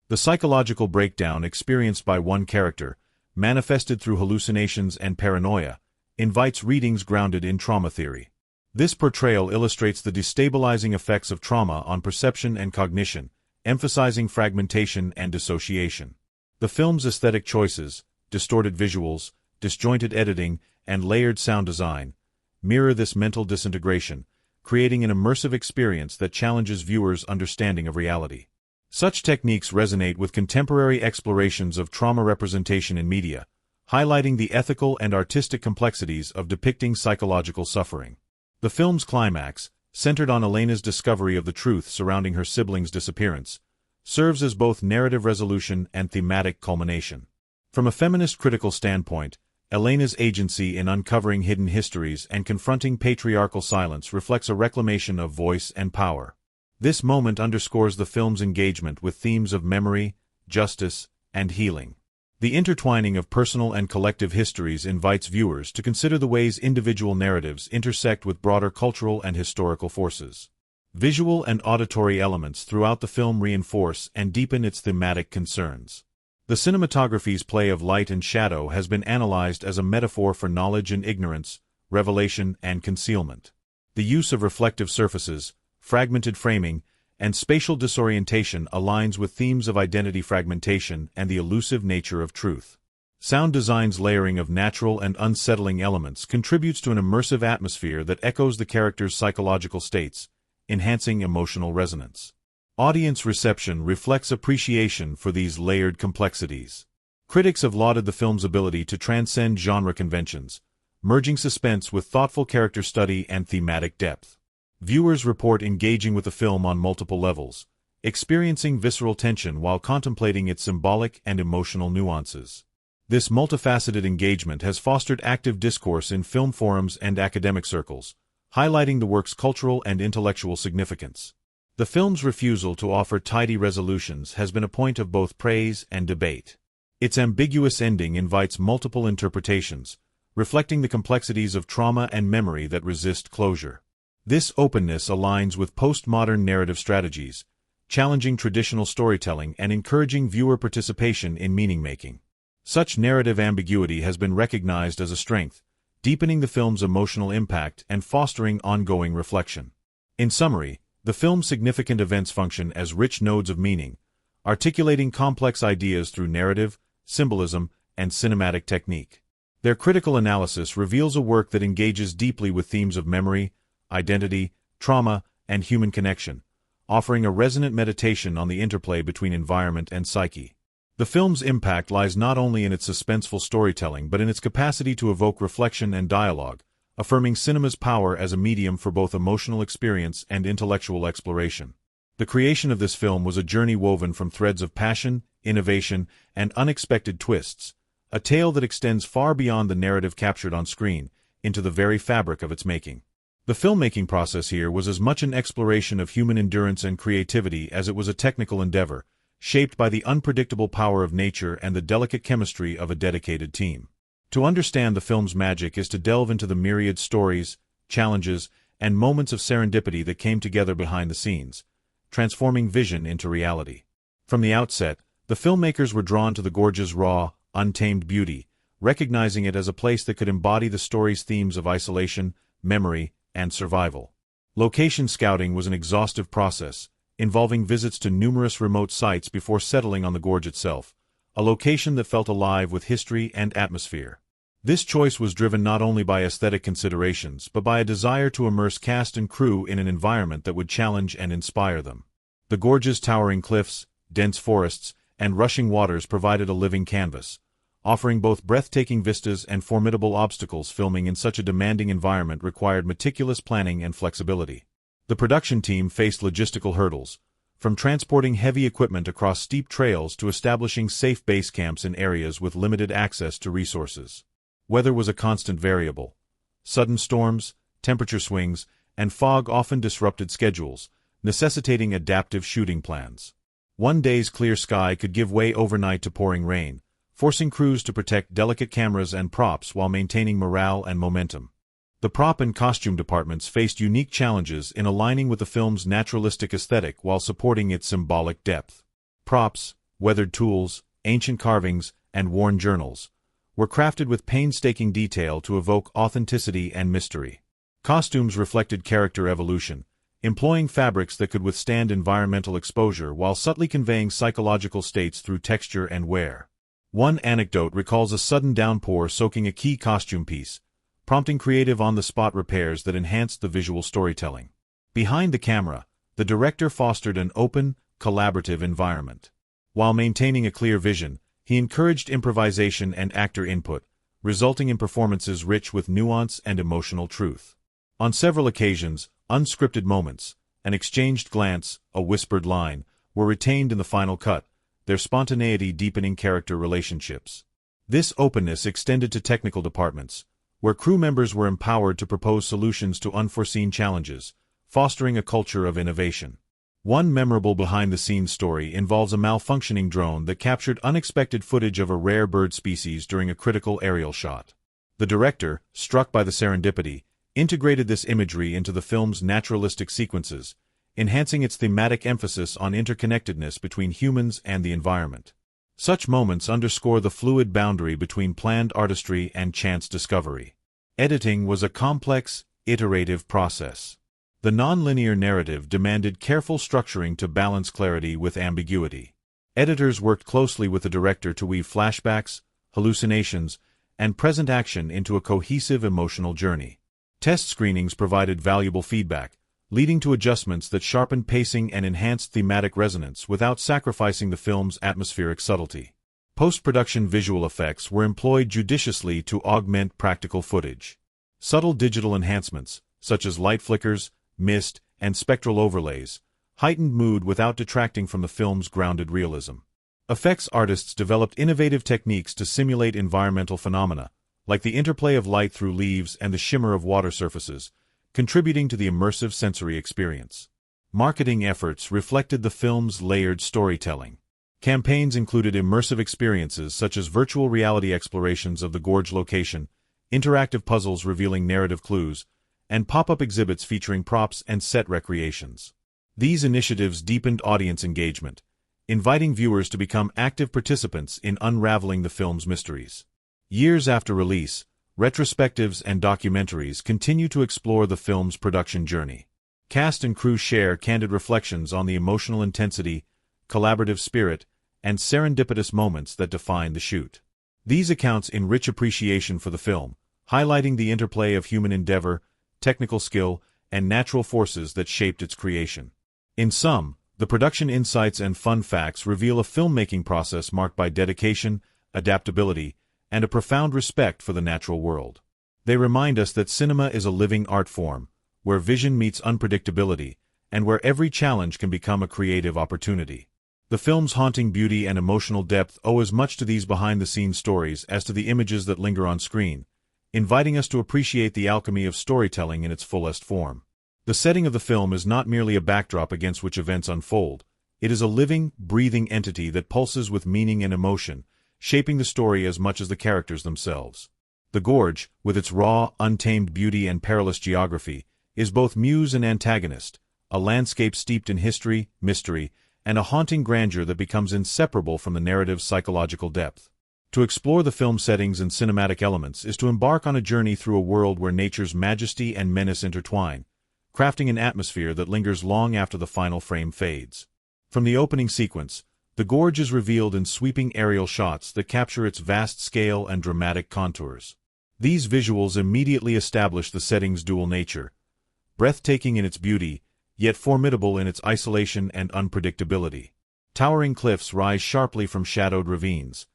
The psychological breakdown experienced by one character, manifested through hallucinations and paranoia, invites readings grounded in trauma theory. This portrayal illustrates the destabilizing effects of trauma on perception and cognition, emphasizing fragmentation and dissociation. The film's aesthetic choices, distorted visuals, disjointed editing, and layered sound design, mirror this mental disintegration, creating an immersive experience that challenges viewers' understanding of reality. Such techniques resonate with contemporary explorations of trauma representation in media, highlighting the ethical and artistic complexities of depicting psychological suffering. The film's climax, centered on Elena's discovery of the truth surrounding her sibling's disappearance, serves as both narrative resolution and thematic culmination. From a feminist critical standpoint, Elena's agency in uncovering hidden histories and confronting patriarchal silence reflects a reclamation of voice and power. This moment underscores the film's engagement with themes of memory, justice, and healing. The intertwining of personal and collective histories invites viewers to consider the ways individual narratives intersect with broader cultural and historical forces. Visual and auditory elements throughout the film reinforce and deepen its thematic concerns. The cinematography's play of light and shadow has been analyzed as a metaphor for knowledge and ignorance, revelation and concealment. The use of reflective surfaces, fragmented framing, and spatial disorientation aligns with themes of identity fragmentation and the elusive nature of truth. Sound design's layering of natural and unsettling elements contributes to an immersive atmosphere that echoes the characters' psychological states, enhancing emotional resonance. Audience reception reflects appreciation for these layered complexities. Critics have lauded the film's ability to transcend genre conventions, merging suspense with thoughtful character study and thematic depth. Viewers report engaging with the film on multiple levels, experiencing visceral tension while contemplating its symbolic and emotional nuances. This multifaceted engagement has fostered active discourse in film forums and academic circles, highlighting the work's cultural and intellectual significance. The film's refusal to offer tidy resolutions has been a point of both praise and debate. Its ambiguous ending invites multiple interpretations, reflecting the complexities of trauma and memory that resist closure. This openness aligns with postmodern narrative strategies, challenging traditional storytelling and encouraging viewer participation in meaning-making. Such narrative ambiguity has been recognized as a strength, deepening the film's emotional impact and fostering ongoing reflection. In summary, the film's significant events function as rich nodes of meaning, articulating complex ideas through narrative, symbolism, and cinematic technique. Their critical analysis reveals a work that engages deeply with themes of memory, identity, trauma, and human connection, offering a resonant meditation on the interplay between environment and psyche. The film's impact lies not only in its suspenseful storytelling but in its capacity to evoke reflection and dialogue, affirming cinema's power as a medium for both emotional experience and intellectual exploration. The creation of this film was a journey woven from threads of passion, innovation, and unexpected twists, a tale that extends far beyond the narrative captured on screen, into the very fabric of its making. The filmmaking process here was as much an exploration of human endurance and creativity as it was a technical endeavor, shaped by the unpredictable power of nature and the delicate chemistry of a dedicated team. To understand the film's magic is to delve into the myriad stories, challenges, and moments of serendipity that came together behind the scenes, transforming vision into reality. From the outset, the filmmakers were drawn to the Gorge's raw, untamed beauty, recognizing it as a place that could embody the story's themes of isolation, memory, and survival. Location scouting was an exhaustive process, involving visits to numerous remote sites before settling on the Gorge itself, a location that felt alive with history and atmosphere. This choice was driven not only by aesthetic considerations but by a desire to immerse cast and crew in an environment that would challenge and inspire them. The Gorge's towering cliffs, dense forests, and rushing waters provided a living canvas, offering both breathtaking vistas and formidable obstacles. Filming in such a demanding environment required meticulous planning and flexibility. The production team faced logistical hurdles, from transporting heavy equipment across steep trails to establishing safe base camps in areas with limited access to resources. Weather was a constant variable. Sudden storms, temperature swings, and fog often disrupted schedules, necessitating adaptive shooting plans. One day's clear sky could give way overnight to pouring rain, forcing crews to protect delicate cameras and props while maintaining morale and momentum. The prop and costume departments faced unique challenges in aligning with the film's naturalistic aesthetic while supporting its symbolic depth. Props, weathered tools, ancient carvings, and worn journals were crafted with painstaking detail to evoke authenticity and mystery. Costumes reflected character evolution, employing fabrics that could withstand environmental exposure while subtly conveying psychological states through texture and wear. One anecdote recalls a sudden downpour soaking a key costume piece, prompting creative on-the-spot repairs that enhanced the visual storytelling. Behind the camera, the director fostered an open, collaborative environment. While maintaining a clear vision, he encouraged improvisation and actor input, resulting in performances rich with nuance and emotional truth. On several occasions, unscripted moments, an exchanged glance, a whispered line, were retained in the final cut, their spontaneity deepening character relationships. This openness extended to technical departments, where crew members were empowered to propose solutions to unforeseen challenges, fostering a culture of innovation. One memorable behind-the-scenes story involves a malfunctioning drone that captured unexpected footage of a rare bird species during a critical aerial shot. The director, struck by the serendipity, integrated this imagery into the film's naturalistic sequences, enhancing its thematic emphasis on interconnectedness between humans and the environment. Such moments underscore the fluid boundary between planned artistry and chance discovery. Editing was a complex, iterative process. The nonlinear narrative demanded careful structuring to balance clarity with ambiguity. Editors worked closely with the director to weave flashbacks, hallucinations, and present action into a cohesive emotional journey. Test screenings provided valuable feedback, leading to adjustments that sharpened pacing and enhanced thematic resonance without sacrificing the film's atmospheric subtlety. Post-production visual effects were employed judiciously to augment practical footage. Subtle digital enhancements, such as light flickers, mist, and spectral overlays, heightened mood without detracting from the film's grounded realism. Effects artists developed innovative techniques to simulate environmental phenomena, like the interplay of light through leaves and the shimmer of water surfaces, contributing to the immersive sensory experience. Marketing efforts reflected the film's layered storytelling. Campaigns included immersive experiences such as virtual reality explorations of the Gorge location, interactive puzzles revealing narrative clues, and pop-up exhibits featuring props and set recreations. These initiatives deepened audience engagement, inviting viewers to become active participants in unraveling the film's mysteries. Years after release, retrospectives and documentaries continue to explore the film's production journey. Cast and crew share candid reflections on the emotional intensity, collaborative spirit, and serendipitous moments that define the shoot. These accounts enrich appreciation for the film, highlighting the interplay of human endeavor, technical skill, and natural forces that shaped its creation. In sum, the production insights and fun facts reveal a filmmaking process marked by dedication, adaptability, and a profound respect for the natural world. They remind us that cinema is a living art form, where vision meets unpredictability, and where every challenge can become a creative opportunity. The film's haunting beauty and emotional depth owe as much to these behind-the-scenes stories as to the images that linger on screen, inviting us to appreciate the alchemy of storytelling in its fullest form. The setting of the film is not merely a backdrop against which events unfold. It is a living, breathing entity that pulses with meaning and emotion, shaping the story as much as the characters themselves. The Gorge, with its raw, untamed beauty and perilous geography, is both muse and antagonist, a landscape steeped in history, mystery, and a haunting grandeur that becomes inseparable from the narrative's psychological depth. To explore the film's settings and cinematic elements is to embark on a journey through a world where nature's majesty and menace intertwine, crafting an atmosphere that lingers long after the final frame fades. From the opening sequence, the Gorge is revealed in sweeping aerial shots that capture its vast scale and dramatic contours. These visuals immediately establish the setting's dual nature, breathtaking in its beauty, yet formidable in its isolation and unpredictability. Towering cliffs rise sharply from shadowed ravines,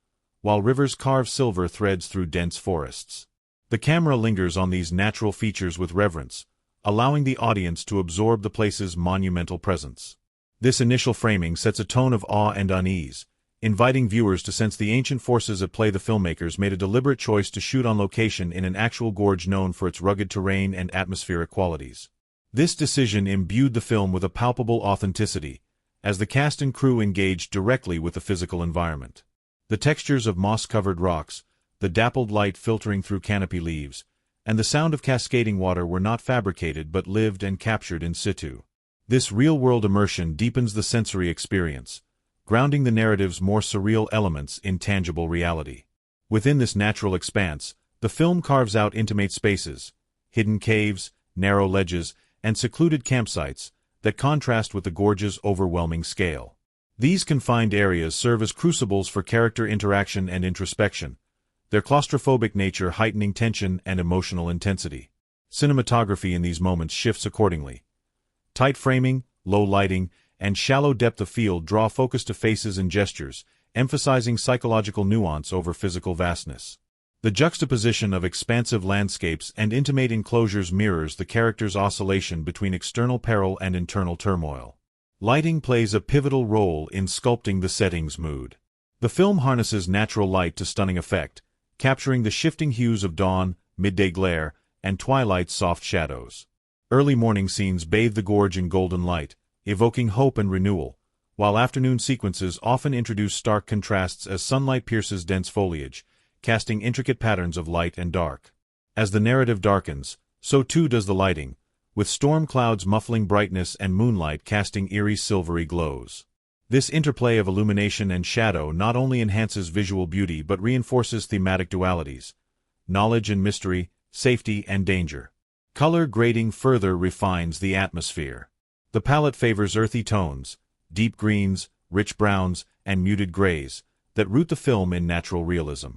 while rivers carve silver threads through dense forests. The camera lingers on these natural features with reverence, allowing the audience to absorb the place's monumental presence. This initial framing sets a tone of awe and unease, inviting viewers to sense the ancient forces at play. The filmmakers made a deliberate choice to shoot on location in an actual gorge known for its rugged terrain and atmospheric qualities. This decision imbued the film with a palpable authenticity, as the cast and crew engaged directly with the physical environment. The textures of moss-covered rocks, the dappled light filtering through canopy leaves, and the sound of cascading water were not fabricated but lived and captured in situ. This real-world immersion deepens the sensory experience, grounding the narrative's more surreal elements in tangible reality. Within this natural expanse, the film carves out intimate spaces, hidden caves, narrow ledges, and secluded campsites that contrast with the gorge's overwhelming scale. These confined areas serve as crucibles for character interaction and introspection, their claustrophobic nature heightening tension and emotional intensity. Cinematography in these moments shifts accordingly. Tight framing, low lighting, and shallow depth of field draw focus to faces and gestures, emphasizing psychological nuance over physical vastness. The juxtaposition of expansive landscapes and intimate enclosures mirrors the character's oscillation between external peril and internal turmoil. Lighting plays a pivotal role in sculpting the setting's mood. The film harnesses natural light to stunning effect, capturing the shifting hues of dawn, midday glare, and twilight's soft shadows. Early morning scenes bathe the gorge in golden light, evoking hope and renewal, while afternoon sequences often introduce stark contrasts as sunlight pierces dense foliage, casting intricate patterns of light and dark. As the narrative darkens, so too does the lighting, with storm clouds muffling brightness and moonlight casting eerie silvery glows. This interplay of illumination and shadow not only enhances visual beauty but reinforces thematic dualities, knowledge and mystery, safety and danger. Color grading further refines the atmosphere. The palette favors earthy tones, deep greens, rich browns, and muted grays, that root the film in natural realism.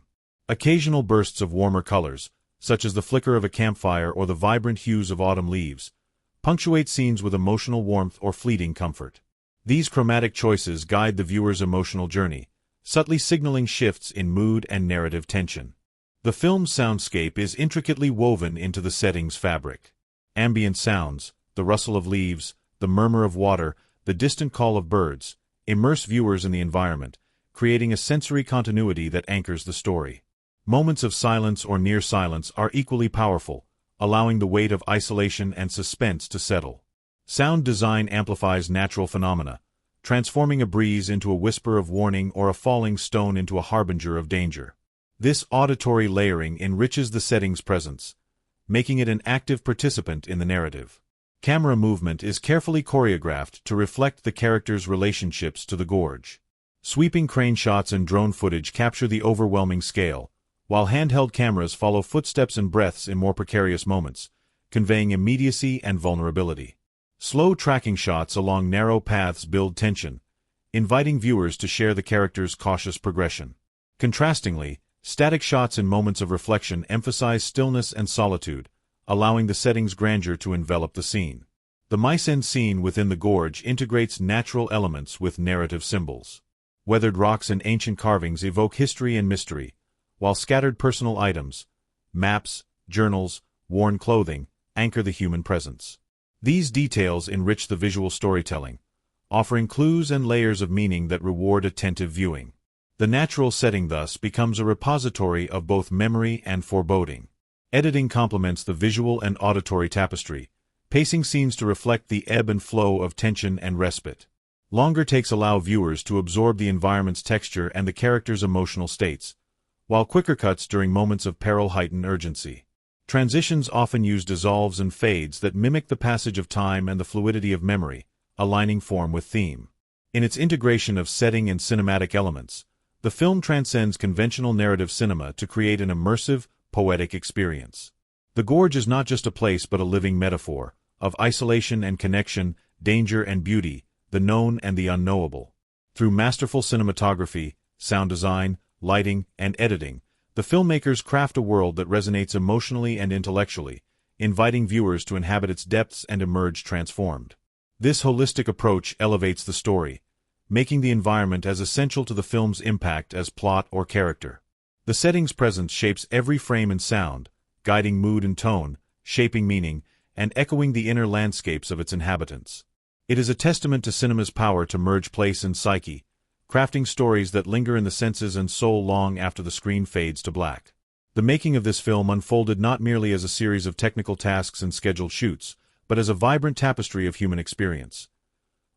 Occasional bursts of warmer colors, such as the flicker of a campfire or the vibrant hues of autumn leaves, punctuate scenes with emotional warmth or fleeting comfort. These chromatic choices guide the viewer's emotional journey, subtly signaling shifts in mood and narrative tension. The film's soundscape is intricately woven into the setting's fabric. Ambient sounds, the rustle of leaves, the murmur of water, the distant call of birds, immerse viewers in the environment, creating a sensory continuity that anchors the story. Moments of silence or near silence are equally powerful, allowing the weight of isolation and suspense to settle. Sound design amplifies natural phenomena, transforming a breeze into a whisper of warning or a falling stone into a harbinger of danger. This auditory layering enriches the setting's presence, making it an active participant in the narrative. Camera movement is carefully choreographed to reflect the characters' relationships to the gorge. Sweeping crane shots and drone footage capture the overwhelming scale, while handheld cameras follow footsteps and breaths in more precarious moments, conveying immediacy and vulnerability. Slow tracking shots along narrow paths build tension, inviting viewers to share the character's cautious progression. Contrastingly, static shots in moments of reflection emphasize stillness and solitude, allowing the setting's grandeur to envelop the scene. The mise-en scene within the gorge integrates natural elements with narrative symbols. Weathered rocks and ancient carvings evoke history and mystery, while scattered personal items, maps, journals, worn clothing, anchor the human presence. These details enrich the visual storytelling, offering clues and layers of meaning that reward attentive viewing. The natural setting thus becomes a repository of both memory and foreboding. Editing complements the visual and auditory tapestry, pacing scenes to reflect the ebb and flow of tension and respite. Longer takes allow viewers to absorb the environment's texture and the characters' emotional states, while quicker cuts during moments of peril heighten urgency. Transitions often use dissolves and fades that mimic the passage of time and the fluidity of memory, aligning form with theme. In its integration of setting and cinematic elements, the film transcends conventional narrative cinema to create an immersive, poetic experience. The gorge is not just a place but a living metaphor, of isolation and connection, danger and beauty, the known and the unknowable. Through masterful cinematography, sound design, lighting, and editing, the filmmakers craft a world that resonates emotionally and intellectually, inviting viewers to inhabit its depths and emerge transformed. This holistic approach elevates the story, making the environment as essential to the film's impact as plot or character. The setting's presence shapes every frame and sound, guiding mood and tone, shaping meaning, and echoing the inner landscapes of its inhabitants. It is a testament to cinema's power to merge place and psyche, crafting stories that linger in the senses and soul long after the screen fades to black. The making of this film unfolded not merely as a series of technical tasks and scheduled shoots, but as a vibrant tapestry of human experience.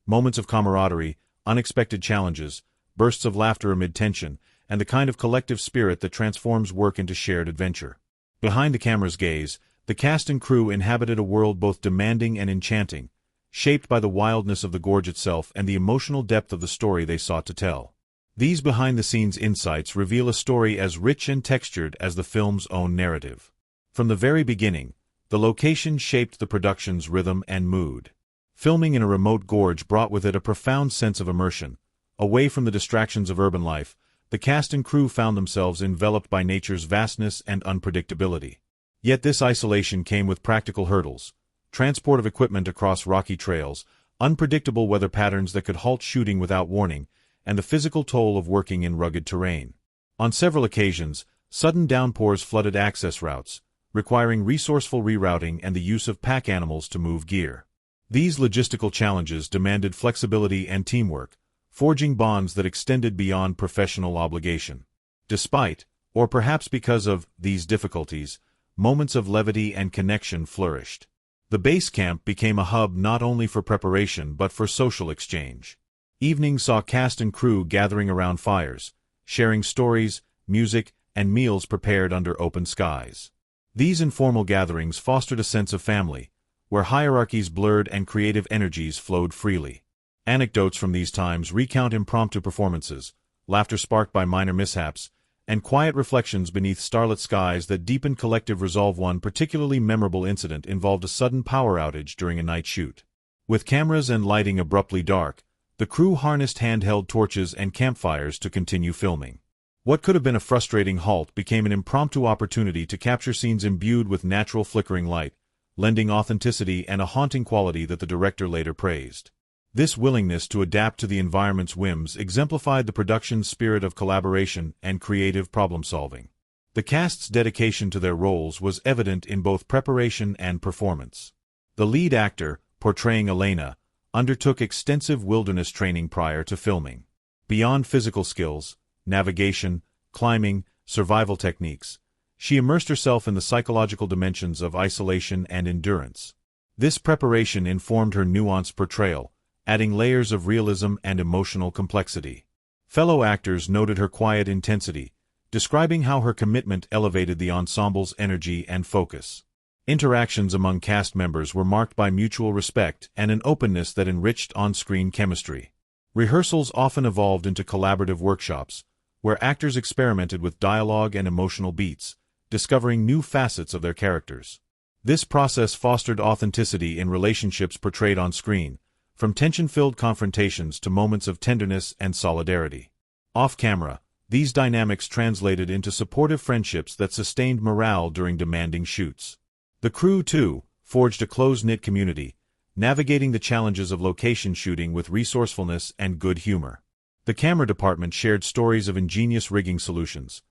Moments of camaraderie, unexpected challenges, bursts of laughter amid tension, and the kind of collective spirit that transforms work into shared adventure. Behind the camera's gaze, the cast and crew inhabited a world both demanding and enchanting, shaped by the wildness of the gorge itself and the emotional depth of the story they sought to tell. These behind-the-scenes insights reveal a story as rich and textured as the film's own narrative. From the very beginning, the location shaped the production's rhythm and mood. Filming in a remote gorge brought with it a profound sense of immersion. Away from the distractions of urban life, the cast and crew found themselves enveloped by nature's vastness and unpredictability. Yet this isolation came with practical hurdles: transport of equipment across rocky trails, unpredictable weather patterns that could halt shooting without warning, and the physical toll of working in rugged terrain. On several occasions, sudden downpours flooded access routes, requiring resourceful rerouting and the use of pack animals to move gear. These logistical challenges demanded flexibility and teamwork, forging bonds that extended beyond professional obligation. Despite, or perhaps because of, these difficulties, moments of levity and connection flourished. The base camp became a hub not only for preparation but for social exchange. Evenings saw cast and crew gathering around fires, sharing stories, music, and meals prepared under open skies. These informal gatherings fostered a sense of family, where hierarchies blurred and creative energies flowed freely. Anecdotes from these times recount impromptu performances, laughter sparked by minor mishaps, and quiet reflections beneath starlit skies that deepened collective resolve. One particularly memorable incident involved a sudden power outage during a night shoot. With cameras and lighting abruptly dark, the crew harnessed handheld torches and campfires to continue filming. What could have been a frustrating halt became an impromptu opportunity to capture scenes imbued with natural flickering light, lending authenticity and a haunting quality that the director later praised. This willingness to adapt to the environment's whims exemplified the production's spirit of collaboration and creative problem-solving. The cast's dedication to their roles was evident in both preparation and performance. The lead actor, portraying Elena, undertook extensive wilderness training prior to filming. Beyond physical skills, navigation, climbing, survival techniques, she immersed herself in the psychological dimensions of isolation and endurance. This preparation informed her nuanced portrayal, adding layers of realism and emotional complexity. Fellow actors noted her quiet intensity, describing how her commitment elevated the ensemble's energy and focus. Interactions among cast members were marked by mutual respect and an openness that enriched on-screen chemistry. Rehearsals often evolved into collaborative workshops, where actors experimented with dialogue and emotional beats, discovering new facets of their characters. This process fostered authenticity in relationships portrayed on screen, from tension-filled confrontations to moments of tenderness and solidarity. Off-camera, these dynamics translated into supportive friendships that sustained morale during demanding shoots. The crew, too, forged a close-knit community, navigating the challenges of location shooting with resourcefulness and good humor. The camera department shared stories of ingenious rigging solutions,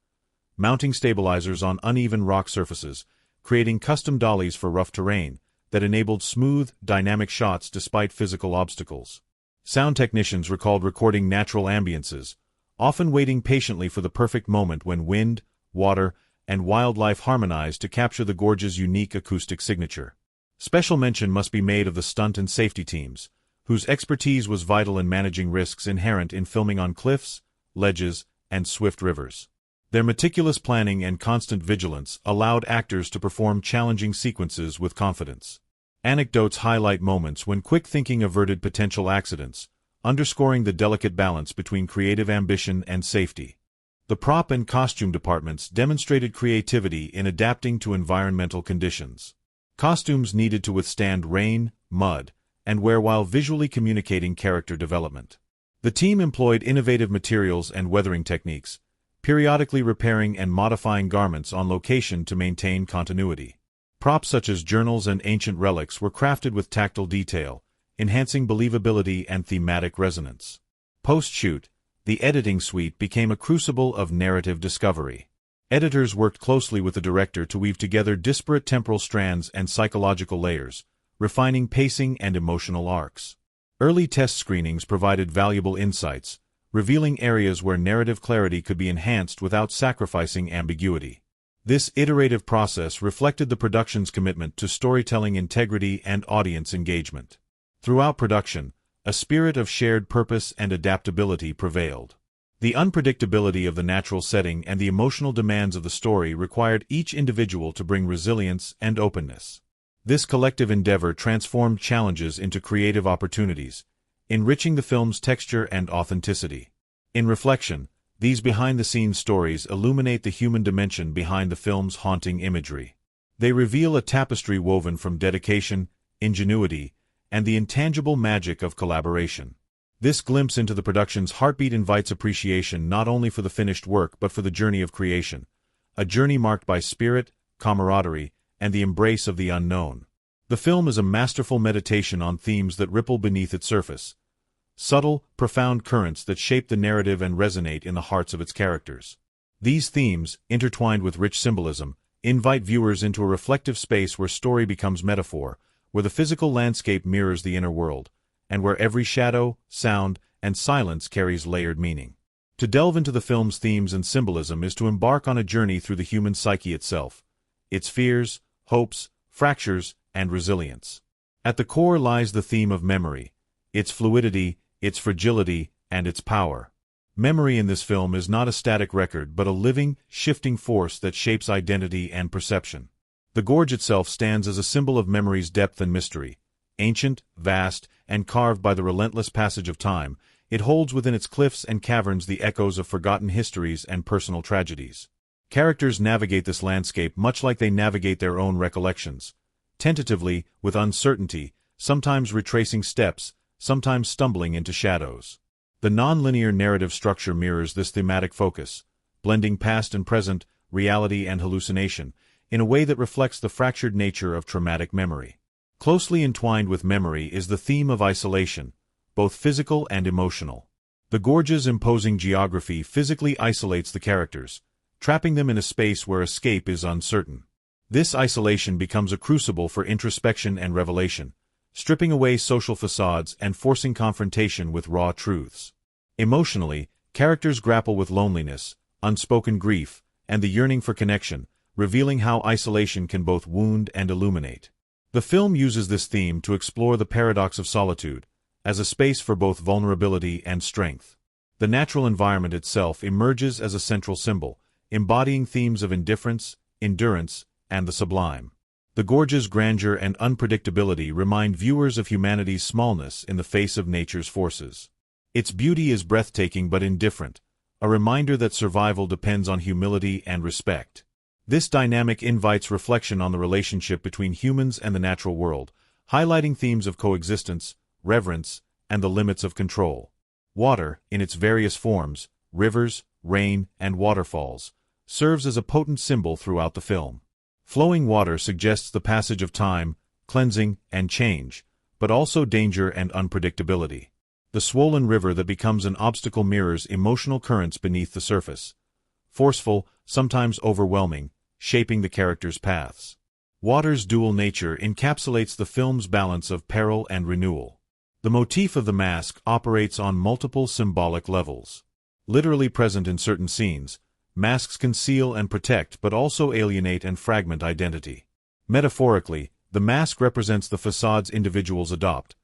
mounting stabilizers on uneven rock surfaces, creating custom dollies for rough terrain that enabled smooth, dynamic shots despite physical obstacles. Sound technicians recalled recording natural ambiances, often waiting patiently for the perfect moment when wind, water, and wildlife harmonized to capture the gorge's unique acoustic signature. Special mention must be made of the stunt and safety teams, whose expertise was vital in managing risks inherent in filming on cliffs, ledges, and swift rivers. Their meticulous planning and constant vigilance allowed actors to perform challenging sequences with confidence. Anecdotes highlight moments when quick thinking averted potential accidents, underscoring the delicate balance between creative ambition and safety. The prop and costume departments demonstrated creativity in adapting to environmental conditions. Costumes needed to withstand rain, mud, and wear while visually communicating character development. The team employed innovative materials and weathering techniques, periodically repairing and modifying garments on location to maintain continuity. Props such as journals and ancient relics were crafted with tactile detail, enhancing believability and thematic resonance. Post-shoot, the editing suite became a crucible of narrative discovery. Editors worked closely with the director to weave together disparate temporal strands and psychological layers, refining pacing and emotional arcs. Early test screenings provided valuable insights, revealing areas where narrative clarity could be enhanced without sacrificing ambiguity. This iterative process reflected the production's commitment to storytelling integrity and audience engagement. Throughout production, a spirit of shared purpose and adaptability prevailed. The unpredictability of the natural setting and the emotional demands of the story required each individual to bring resilience and openness. This collective endeavor transformed challenges into creative opportunities, enriching the film's texture and authenticity. In reflection, these behind-the-scenes stories illuminate the human dimension behind the film's haunting imagery. They reveal a tapestry woven from dedication, ingenuity, and the intangible magic of collaboration. This glimpse into the production's heartbeat invites appreciation not only for the finished work but for the journey of creation, a journey marked by spirit, camaraderie, and the embrace of the unknown. The film is a masterful meditation on themes that ripple beneath its surface, subtle, profound currents that shape the narrative and resonate in the hearts of its characters. These themes, intertwined with rich symbolism, invite viewers into a reflective space where story becomes metaphor, where the physical landscape mirrors the inner world, and where every shadow, sound, and silence carries layered meaning. To delve into the film's themes and symbolism is to embark on a journey through the human psyche itself, its fears, hopes, fractures, and resilience. At the core lies the theme of memory, its fluidity, its fragility, and its power. Memory in this film is not a static record but a living, shifting force that shapes identity and perception. The gorge itself stands as a symbol of memory's depth and mystery. Ancient, vast, and carved by the relentless passage of time, it holds within its cliffs and caverns the echoes of forgotten histories and personal tragedies. Characters navigate this landscape much like they navigate their own recollections, tentatively, with uncertainty, sometimes retracing steps, sometimes stumbling into shadows. The non-linear narrative structure mirrors this thematic focus, blending past and present, reality and hallucination, in a way that reflects the fractured nature of traumatic memory. Closely entwined with memory is the theme of isolation, both physical and emotional. The gorge's imposing geography physically isolates the characters, trapping them in a space where escape is uncertain. This isolation becomes a crucible for introspection and revelation, stripping away social facades and forcing confrontation with raw truths. Emotionally, characters grapple with loneliness, unspoken grief, and the yearning for connection, revealing how isolation can both wound and illuminate. The film uses this theme to explore the paradox of solitude, as a space for both vulnerability and strength. The natural environment itself emerges as a central symbol, embodying themes of indifference, endurance, and the sublime. The gorge's grandeur and unpredictability remind viewers of humanity's smallness in the face of nature's forces. Its beauty is breathtaking but indifferent, a reminder that survival depends on humility and respect. This dynamic invites reflection on the relationship between humans and the natural world, highlighting themes of coexistence, reverence, and the limits of control. Water, in its various forms, rivers, rain, and waterfalls, serves as a potent symbol throughout the film. Flowing water suggests the passage of time, cleansing, and change, but also danger and unpredictability. The swollen river that becomes an obstacle mirrors emotional currents beneath the surface, forceful, sometimes overwhelming, shaping the characters' paths. Water's dual nature encapsulates the film's balance of peril and renewal. The motif of the mask operates on multiple symbolic levels. Literally present in certain scenes, masks conceal and protect but also alienate and fragment identity. Metaphorically, the mask represents the facades individuals adopt,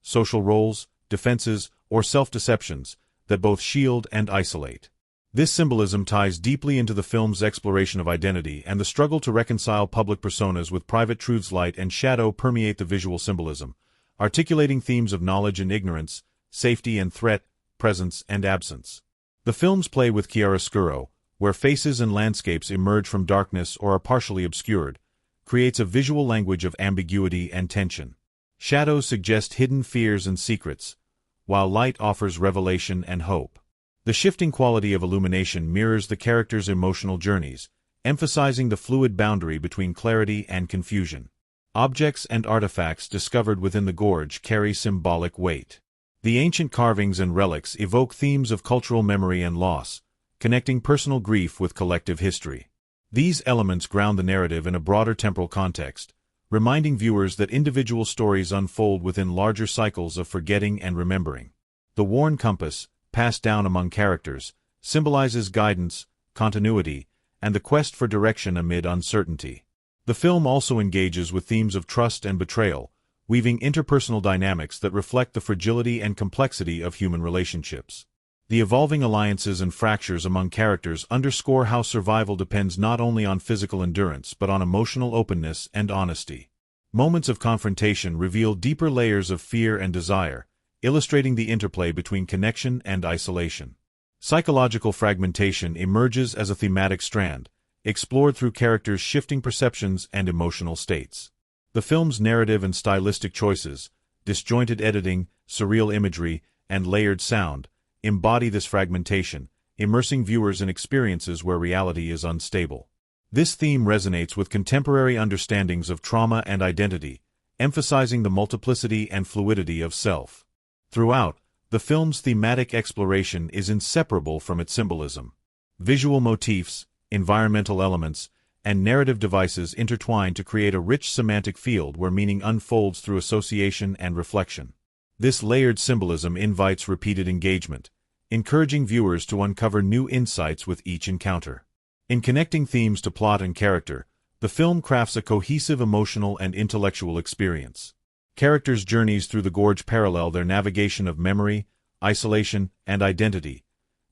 social roles, defenses, or self-deceptions that both shield and isolate. This symbolism ties deeply into the film's exploration of identity and the struggle to reconcile public personas with private truths. Light and shadow permeate the visual symbolism, articulating themes of knowledge and ignorance, safety and threat, presence and absence. The film's play with chiaroscuro, where faces and landscapes emerge from darkness or are partially obscured, creates a visual language of ambiguity and tension. Shadows suggest hidden fears and secrets, while light offers revelation and hope. The shifting quality of illumination mirrors the characters' emotional journeys, emphasizing the fluid boundary between clarity and confusion. Objects and artifacts discovered within the gorge carry symbolic weight. The ancient carvings and relics evoke themes of cultural memory and loss, connecting personal grief with collective history. These elements ground the narrative in a broader temporal context, reminding viewers that individual stories unfold within larger cycles of forgetting and remembering. The worn compass, passed down among characters, symbolizes guidance, continuity, and the quest for direction amid uncertainty. The film also engages with themes of trust and betrayal, weaving interpersonal dynamics that reflect the fragility and complexity of human relationships. The evolving alliances and fractures among characters underscore how survival depends not only on physical endurance but on emotional openness and honesty. Moments of confrontation reveal deeper layers of fear and desire, illustrating the interplay between connection and isolation. Psychological fragmentation emerges as a thematic strand, explored through characters' shifting perceptions and emotional states. The film's narrative and stylistic choices, disjointed editing, surreal imagery, and layered sound, embody this fragmentation, immersing viewers in experiences where reality is unstable. This theme resonates with contemporary understandings of trauma and identity, emphasizing the multiplicity and fluidity of self. Throughout, the film's thematic exploration is inseparable from its symbolism. Visual motifs, environmental elements, and narrative devices intertwine to create a rich semantic field where meaning unfolds through association and reflection. This layered symbolism invites repeated engagement, encouraging viewers to uncover new insights with each encounter. In connecting themes to plot and character, the film crafts a cohesive emotional and intellectual experience. Characters' journeys through the Gorge parallel their navigation of memory, isolation, and identity,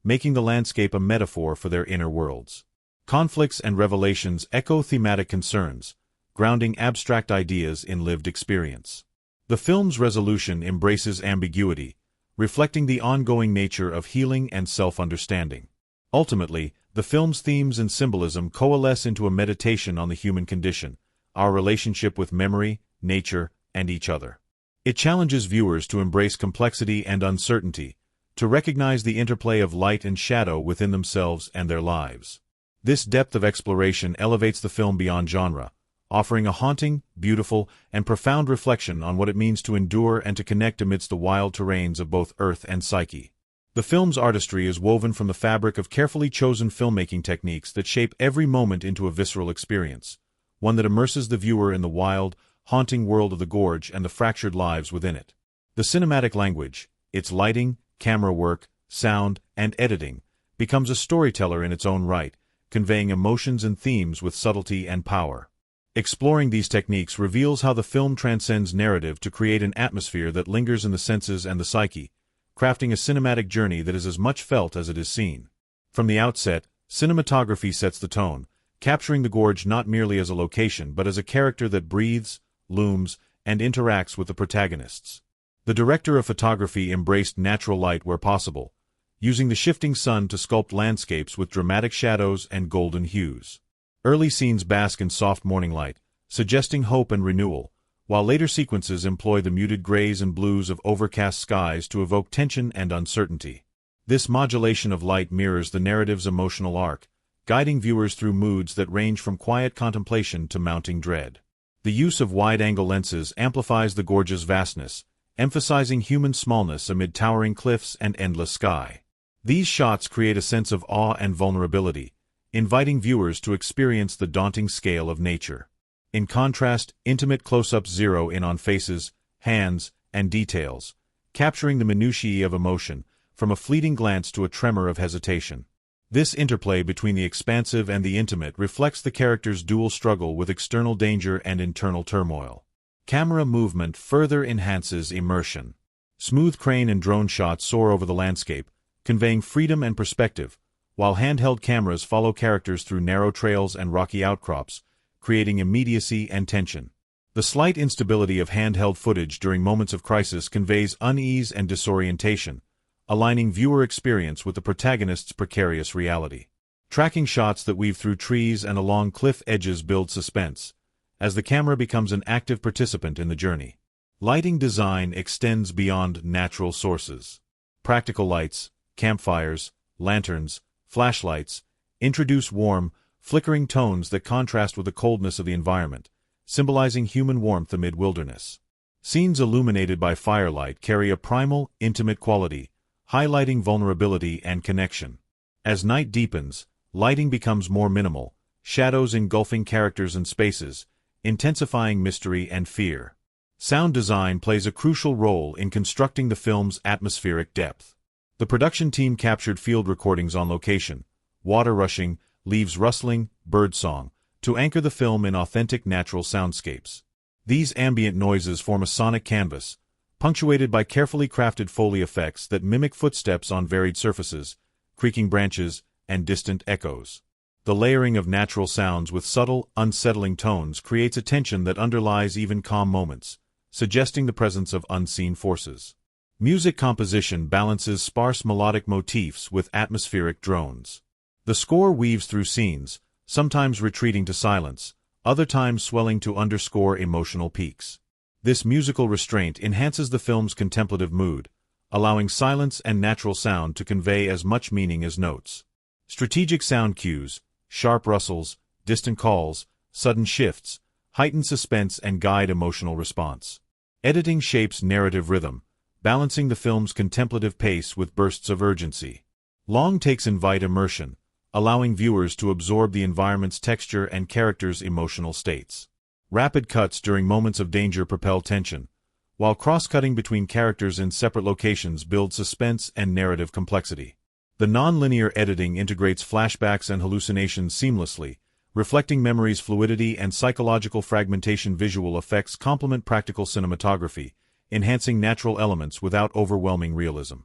making the landscape a metaphor for their inner worlds. Conflicts and revelations echo thematic concerns, grounding abstract ideas in lived experience. The film's resolution embraces ambiguity, reflecting the ongoing nature of healing and self-understanding. Ultimately, the film's themes and symbolism coalesce into a meditation on the human condition, our relationship with memory, nature, and each other. It challenges viewers to embrace complexity and uncertainty, to recognize the interplay of light and shadow within themselves and their lives. This depth of exploration elevates the film beyond genre, offering a haunting, beautiful, and profound reflection on what it means to endure and to connect amidst the wild terrains of both earth and psyche. The film's artistry is woven from the fabric of carefully chosen filmmaking techniques that shape every moment into a visceral experience, one that immerses the viewer in the wild, haunting world of the Gorge and the fractured lives within it. The cinematic language, its lighting, camera work, sound, and editing, becomes a storyteller in its own right, conveying emotions and themes with subtlety and power. Exploring these techniques reveals how the film transcends narrative to create an atmosphere that lingers in the senses and the psyche, crafting a cinematic journey that is as much felt as it is seen. From the outset, cinematography sets the tone, capturing the Gorge not merely as a location but as a character that breathes, looms, and interacts with the protagonists. The director of photography embraced natural light where possible, using the shifting sun to sculpt landscapes with dramatic shadows and golden hues. Early scenes bask in soft morning light, suggesting hope and renewal, while later sequences employ the muted grays and blues of overcast skies to evoke tension and uncertainty. This modulation of light mirrors the narrative's emotional arc, guiding viewers through moods that range from quiet contemplation to mounting dread. The use of wide-angle lenses amplifies the Gorge's vastness, emphasizing human smallness amid towering cliffs and endless sky. These shots create a sense of awe and vulnerability, inviting viewers to experience the daunting scale of nature. In contrast, intimate close-ups zero in on faces, hands, and details, capturing the minutiae of emotion, from a fleeting glance to a tremor of hesitation. This interplay between the expansive and the intimate reflects the character's dual struggle with external danger and internal turmoil. Camera movement further enhances immersion. Smooth crane and drone shots soar over the landscape, conveying freedom and perspective, while handheld cameras follow characters through narrow trails and rocky outcrops, creating immediacy and tension. The slight instability of handheld footage during moments of crisis conveys unease and disorientation, aligning viewer experience with the protagonist's precarious reality. Tracking shots that weave through trees and along cliff edges build suspense, as the camera becomes an active participant in the journey. Lighting design extends beyond natural sources. Practical lights, campfires, lanterns, flashlights, introduce warm, flickering tones that contrast with the coldness of the environment, symbolizing human warmth amid wilderness. Scenes illuminated by firelight carry a primal, intimate quality, highlighting vulnerability and connection. As night deepens, lighting becomes more minimal, shadows engulfing characters and spaces, intensifying mystery and fear. Sound design plays a crucial role in constructing the film's atmospheric depth. The production team captured field recordings on location, water rushing, leaves rustling, birdsong, to anchor the film in authentic natural soundscapes. These ambient noises form a sonic canvas, punctuated by carefully crafted Foley effects that mimic footsteps on varied surfaces, creaking branches, and distant echoes. The layering of natural sounds with subtle, unsettling tones creates a tension that underlies even calm moments, suggesting the presence of unseen forces. Music composition balances sparse melodic motifs with atmospheric drones. The score weaves through scenes, sometimes retreating to silence, other times swelling to underscore emotional peaks. This musical restraint enhances the film's contemplative mood, allowing silence and natural sound to convey as much meaning as notes. Strategic sound cues, sharp rustles, distant calls, sudden shifts, heighten suspense and guide emotional response. Editing shapes narrative rhythm, balancing the film's contemplative pace with bursts of urgency. Long takes invite immersion, allowing viewers to absorb the environment's texture and characters' emotional states. Rapid cuts during moments of danger propel tension, while cross-cutting between characters in separate locations builds suspense and narrative complexity. The non-linear editing integrates flashbacks and hallucinations seamlessly, reflecting memory's fluidity and psychological fragmentation. Visual effects complement practical cinematography, enhancing natural elements without overwhelming realism.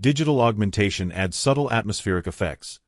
Digital augmentation adds subtle atmospheric effects.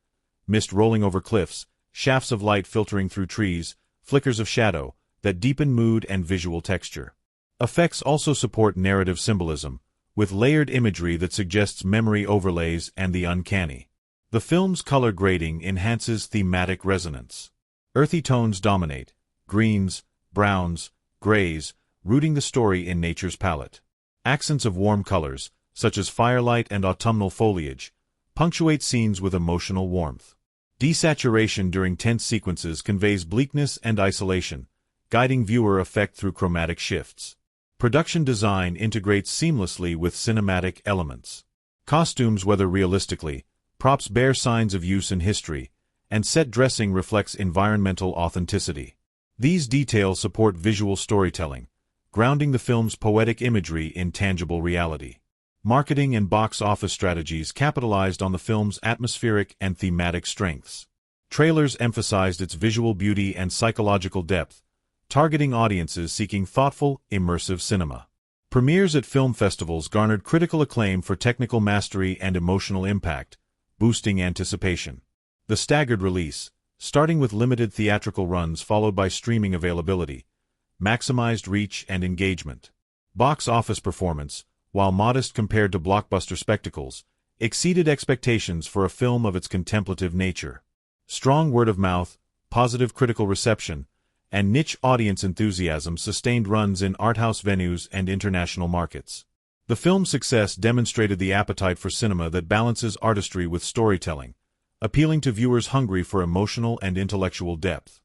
Mist rolling over cliffs, shafts of light filtering through trees, flickers of shadow, that deepen mood and visual texture. Effects also support narrative symbolism, with layered imagery that suggests memory overlays and the uncanny. The film's color grading enhances thematic resonance. Earthy tones dominate, greens, browns, grays, rooting the story in nature's palette. Accents of warm colors, such as firelight and autumnal foliage, punctuate scenes with emotional warmth. Desaturation during tense sequences conveys bleakness and isolation, guiding viewer effect through chromatic shifts. Production design integrates seamlessly with cinematic elements. Costumes weather realistically, props bear signs of use in history, and set dressing reflects environmental authenticity. These details support visual storytelling, grounding the film's poetic imagery in tangible reality. Marketing and box office strategies capitalized on the film's atmospheric and thematic strengths. Trailers emphasized its visual beauty and psychological depth, targeting audiences seeking thoughtful, immersive cinema. Premieres at film festivals garnered critical acclaim for technical mastery and emotional impact, boosting anticipation. The staggered release, starting with limited theatrical runs followed by streaming availability, maximized reach and engagement. Box office performance, while modest compared to blockbuster spectacles, exceeded expectations for a film of its contemplative nature. Strong word-of-mouth, positive critical reception, and niche audience enthusiasm sustained runs in arthouse venues and international markets. The film's success demonstrated the appetite for cinema that balances artistry with storytelling, appealing to viewers hungry for emotional and intellectual depth.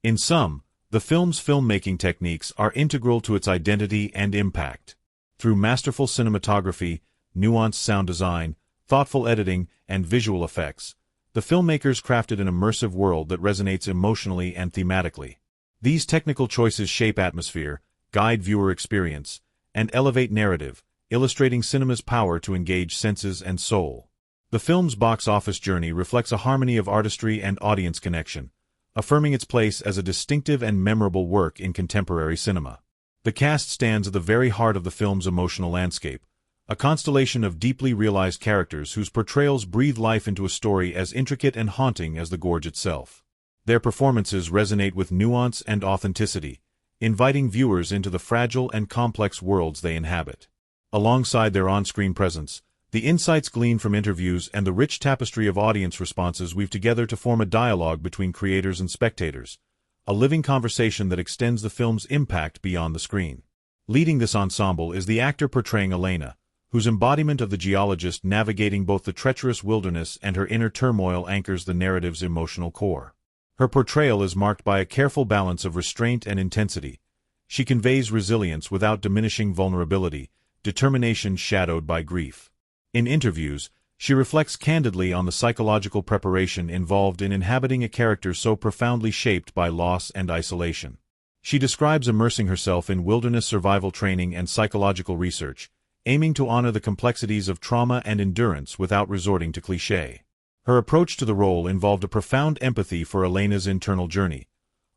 In sum, the film's filmmaking techniques are integral to its identity and impact. Through masterful cinematography, nuanced sound design, thoughtful editing, and visual effects, the filmmakers crafted an immersive world that resonates emotionally and thematically. These technical choices shape atmosphere, guide viewer experience, and elevate narrative, illustrating cinema's power to engage senses and soul. The film's box office journey reflects a harmony of artistry and audience connection, affirming its place as a distinctive and memorable work in contemporary cinema. The cast stands at the very heart of the film's emotional landscape, a constellation of deeply realized characters whose portrayals breathe life into a story as intricate and haunting as the Gorge itself. Their performances resonate with nuance and authenticity, inviting viewers into the fragile and complex worlds they inhabit. Alongside their on-screen presence, the insights gleaned from interviews and the rich tapestry of audience responses weave together to form a dialogue between creators and spectators, a living conversation that extends the film's impact beyond the screen. Leading this ensemble is the actor portraying Elena, whose embodiment of the geologist navigating both the treacherous wilderness and her inner turmoil anchors the narrative's emotional core. Her portrayal is marked by a careful balance of restraint and intensity. She conveys resilience without diminishing vulnerability, determination shadowed by grief. In interviews, she reflects candidly on the psychological preparation involved in inhabiting a character so profoundly shaped by loss and isolation. She describes immersing herself in wilderness survival training and psychological research, aiming to honor the complexities of trauma and endurance without resorting to cliché. Her approach to the role involved a profound empathy for Elena's internal journey,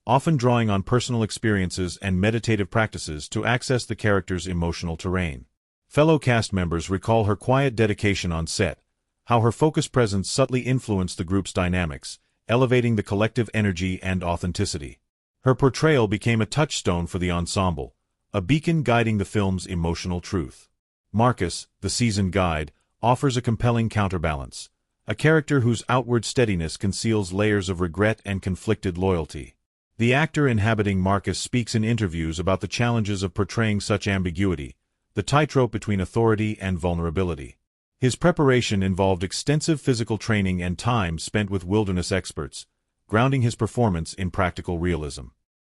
often drawing on personal experiences and meditative practices to access the character's emotional terrain. Fellow cast members recall her quiet dedication on set, how her focused presence subtly influenced the group's dynamics, elevating the collective energy and authenticity. Her portrayal became a touchstone for the ensemble, a beacon guiding the film's emotional truth. Marcus, the seasoned guide, offers a compelling counterbalance, a character whose outward steadiness conceals layers of regret and conflicted loyalty. The actor inhabiting Marcus speaks in interviews about the challenges of portraying such ambiguity, the tightrope between authority and vulnerability. His preparation involved extensive physical training and time spent with wilderness experts, grounding his performance in practical realism.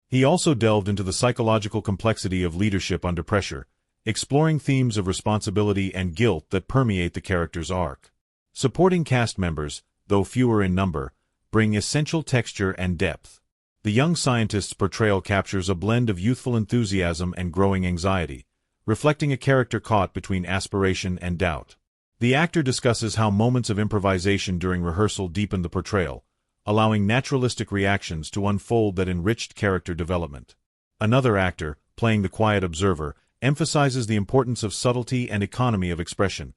He also delved into the psychological complexity of leadership under pressure, exploring themes of responsibility and guilt that permeate the character's arc. Supporting cast members, though fewer in number, bring essential texture and depth. The young scientist's portrayal captures a blend of youthful enthusiasm and growing anxiety, reflecting a character caught between aspiration and doubt. The actor discusses how moments of improvisation during rehearsal deepened the portrayal, allowing naturalistic reactions to unfold that enriched character development. Another actor, playing the quiet observer, emphasizes the importance of subtlety and economy of expression,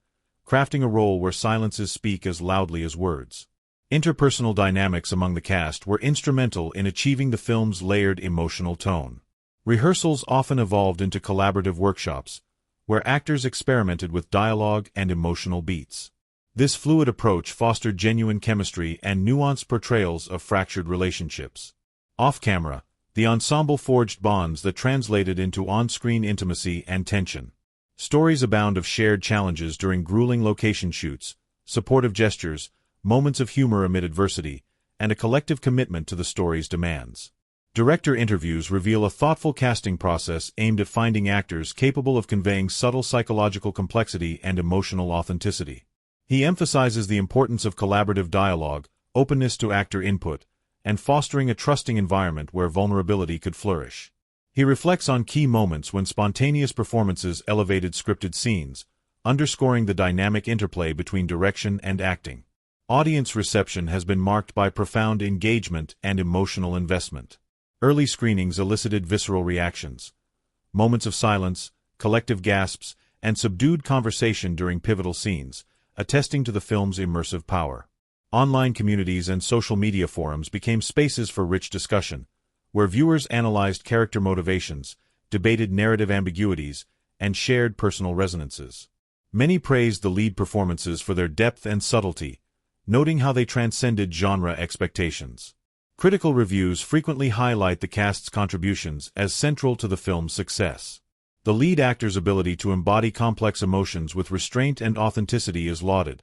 crafting a role where silences speak as loudly as words. Interpersonal dynamics among the cast were instrumental in achieving the film's layered emotional tone. Rehearsals often evolved into collaborative workshops, where actors experimented with dialogue and emotional beats. This fluid approach fostered genuine chemistry and nuanced portrayals of fractured relationships. Off-camera, the ensemble forged bonds that translated into on-screen intimacy and tension. Stories abound of shared challenges during grueling location shoots, supportive gestures, moments of humor amid adversity, and a collective commitment to the story's demands. Director interviews reveal a thoughtful casting process aimed at finding actors capable of conveying subtle psychological complexity and emotional authenticity. He emphasizes the importance of collaborative dialogue, openness to actor input, and fostering a trusting environment where vulnerability could flourish. He reflects on key moments when spontaneous performances elevated scripted scenes, underscoring the dynamic interplay between direction and acting. Audience reception has been marked by profound engagement and emotional investment. Early screenings elicited visceral reactions, moments of silence, collective gasps, and subdued conversation during pivotal scenes, attesting to the film's immersive power. Online communities and social media forums became spaces for rich discussion, where viewers analyzed character motivations, debated narrative ambiguities, and shared personal resonances. Many praised the lead performances for their depth and subtlety, noting how they transcended genre expectations. Critical reviews frequently highlight the cast's contributions as central to the film's success. The lead actor's ability to embody complex emotions with restraint and authenticity is lauded,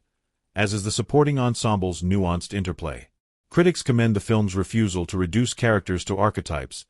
as is the supporting ensemble's nuanced interplay. Critics commend the film's refusal to reduce characters to archetypes,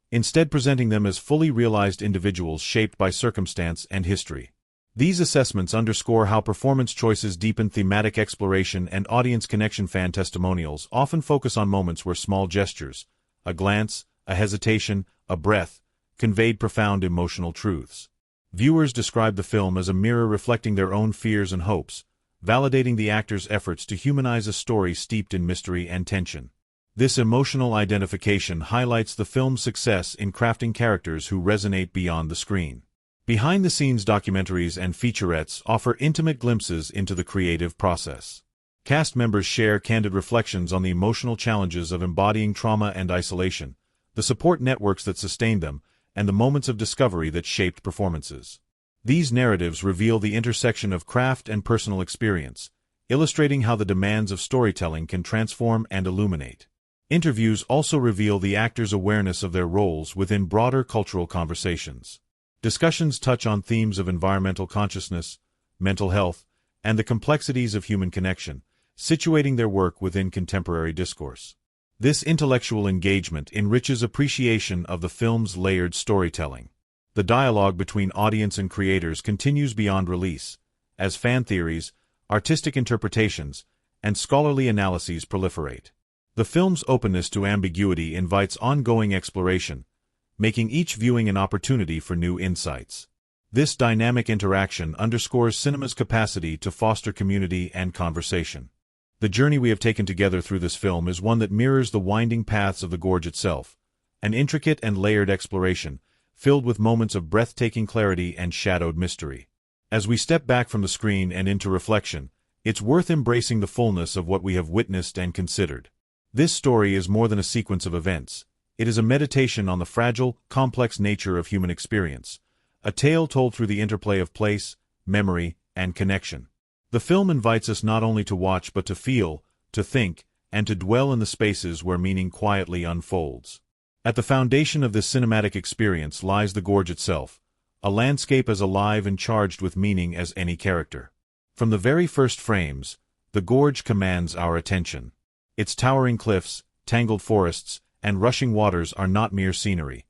instead presenting them as fully realized individuals shaped by circumstance and history. These assessments underscore how performance choices deepen thematic exploration and audience connection. Fan testimonials often focus on moments where small gestures, a glance, a hesitation, a breath, conveyed profound emotional truths. Viewers describe the film as a mirror reflecting their own fears and hopes, validating the actor's efforts to humanize a story steeped in mystery and tension. This emotional identification highlights the film's success in crafting characters who resonate beyond the screen. Behind-the-scenes documentaries and featurettes offer intimate glimpses into the creative process. Cast members share candid reflections on the emotional challenges of embodying trauma and isolation, the support networks that sustained them, and the moments of discovery that shaped performances. These narratives reveal the intersection of craft and personal experience, illustrating how the demands of storytelling can transform and illuminate. Interviews also reveal the actors' awareness of their roles within broader cultural conversations. Discussions touch on themes of environmental consciousness, mental health, and the complexities of human connection, situating their work within contemporary discourse. This intellectual engagement enriches appreciation of the film's layered storytelling. The dialogue between audience and creators continues beyond release, as fan theories, artistic interpretations, and scholarly analyses proliferate. The film's openness to ambiguity invites ongoing exploration, making each viewing an opportunity for new insights. This dynamic interaction underscores cinema's capacity to foster community and conversation. The journey we have taken together through this film is one that mirrors the winding paths of the gorge itself, an intricate and layered exploration, filled with moments of breathtaking clarity and shadowed mystery. As we step back from the screen and into reflection, it's worth embracing the fullness of what we have witnessed and considered. This story is more than a sequence of events. It is a meditation on the fragile, complex nature of human experience, a tale told through the interplay of place, memory, and connection. The film invites us not only to watch but to feel, to think, and to dwell in the spaces where meaning quietly unfolds. At the foundation of this cinematic experience lies the gorge itself, a landscape as alive and charged with meaning as any character. From the very first frames, the gorge commands our attention. Its towering cliffs, tangled forests, and rushing waters are not mere scenery.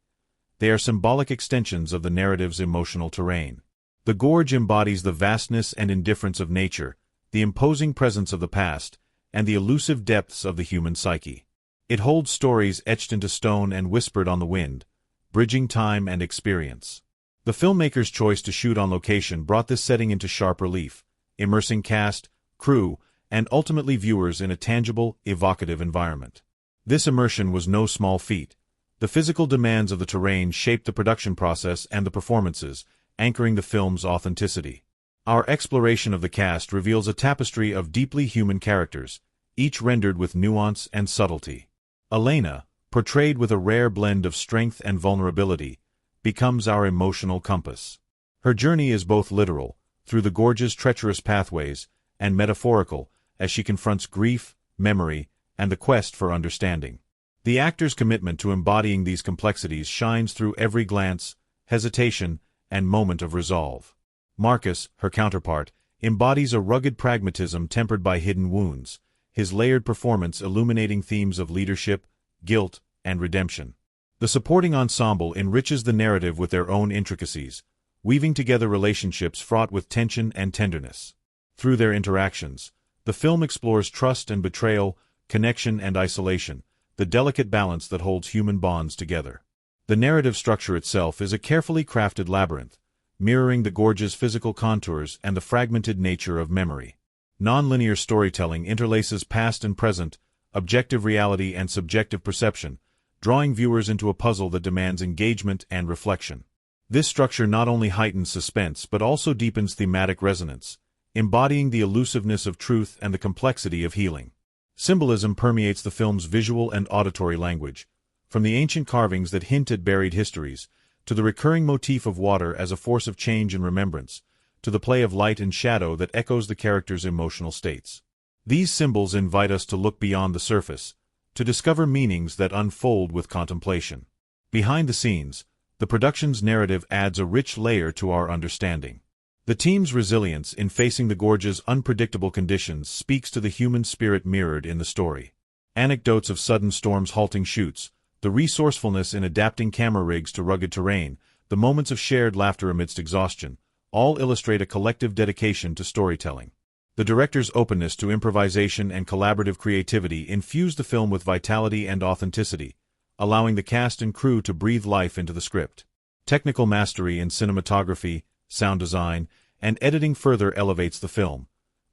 They are symbolic extensions of the narrative's emotional terrain. The gorge embodies the vastness and indifference of nature, the imposing presence of the past, and the elusive depths of the human psyche. It holds stories etched into stone and whispered on the wind, bridging time and experience. The filmmaker's choice to shoot on location brought this setting into sharp relief, immersing cast, crew, and ultimately viewers in a tangible, evocative environment. This immersion was no small feat. The physical demands of the terrain shaped the production process and the performances, anchoring the film's authenticity. Our exploration of the cast reveals a tapestry of deeply human characters, each rendered with nuance and subtlety. Elena, portrayed with a rare blend of strength and vulnerability, becomes our emotional compass. Her journey is both literal, through the gorge's treacherous pathways, and metaphorical, as she confronts grief, memory, and the quest for understanding. The actor's commitment to embodying these complexities shines through every glance, hesitation, and moment of resolve. Marcus, her counterpart, embodies a rugged pragmatism tempered by hidden wounds, his layered performance illuminating themes of leadership, guilt, and redemption. The supporting ensemble enriches the narrative with their own intricacies, weaving together relationships fraught with tension and tenderness. Through their interactions, the film explores trust and betrayal, connection and isolation, the delicate balance that holds human bonds together. The narrative structure itself is a carefully crafted labyrinth, mirroring the gorge's physical contours and the fragmented nature of memory. Non-linear storytelling interlaces past and present, objective reality and subjective perception, drawing viewers into a puzzle that demands engagement and reflection. This structure not only heightens suspense but also deepens thematic resonance, embodying the elusiveness of truth and the complexity of healing. Symbolism permeates the film's visual and auditory language, from the ancient carvings that hint at buried histories, to the recurring motif of water as a force of change and remembrance, to the play of light and shadow that echoes the character's emotional states. These symbols invite us to look beyond the surface, to discover meanings that unfold with contemplation. Behind the scenes, the production's narrative adds a rich layer to our understanding. The team's resilience in facing the gorge's unpredictable conditions speaks to the human spirit mirrored in the story. Anecdotes of sudden storms halting shoots, the resourcefulness in adapting camera rigs to rugged terrain, the moments of shared laughter amidst exhaustion, all illustrate a collective dedication to storytelling. The director's openness to improvisation and collaborative creativity infused the film with vitality and authenticity, allowing the cast and crew to breathe life into the script. Technical mastery in cinematography, sound design, and editing further elevates the film,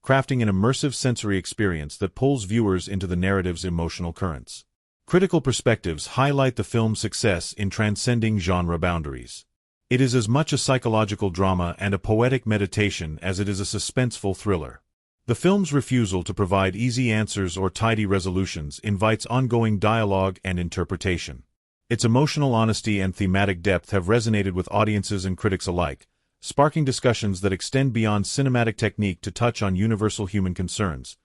crafting an immersive sensory experience that pulls viewers into the narrative's emotional currents. Critical perspectives highlight the film's success in transcending genre boundaries. It is as much a psychological drama and a poetic meditation as it is a suspenseful thriller. The film's refusal to provide easy answers or tidy resolutions invites ongoing dialogue and interpretation. Its emotional honesty and thematic depth have resonated with audiences and critics alike, sparking discussions that extend beyond cinematic technique to touch on universal human concerns: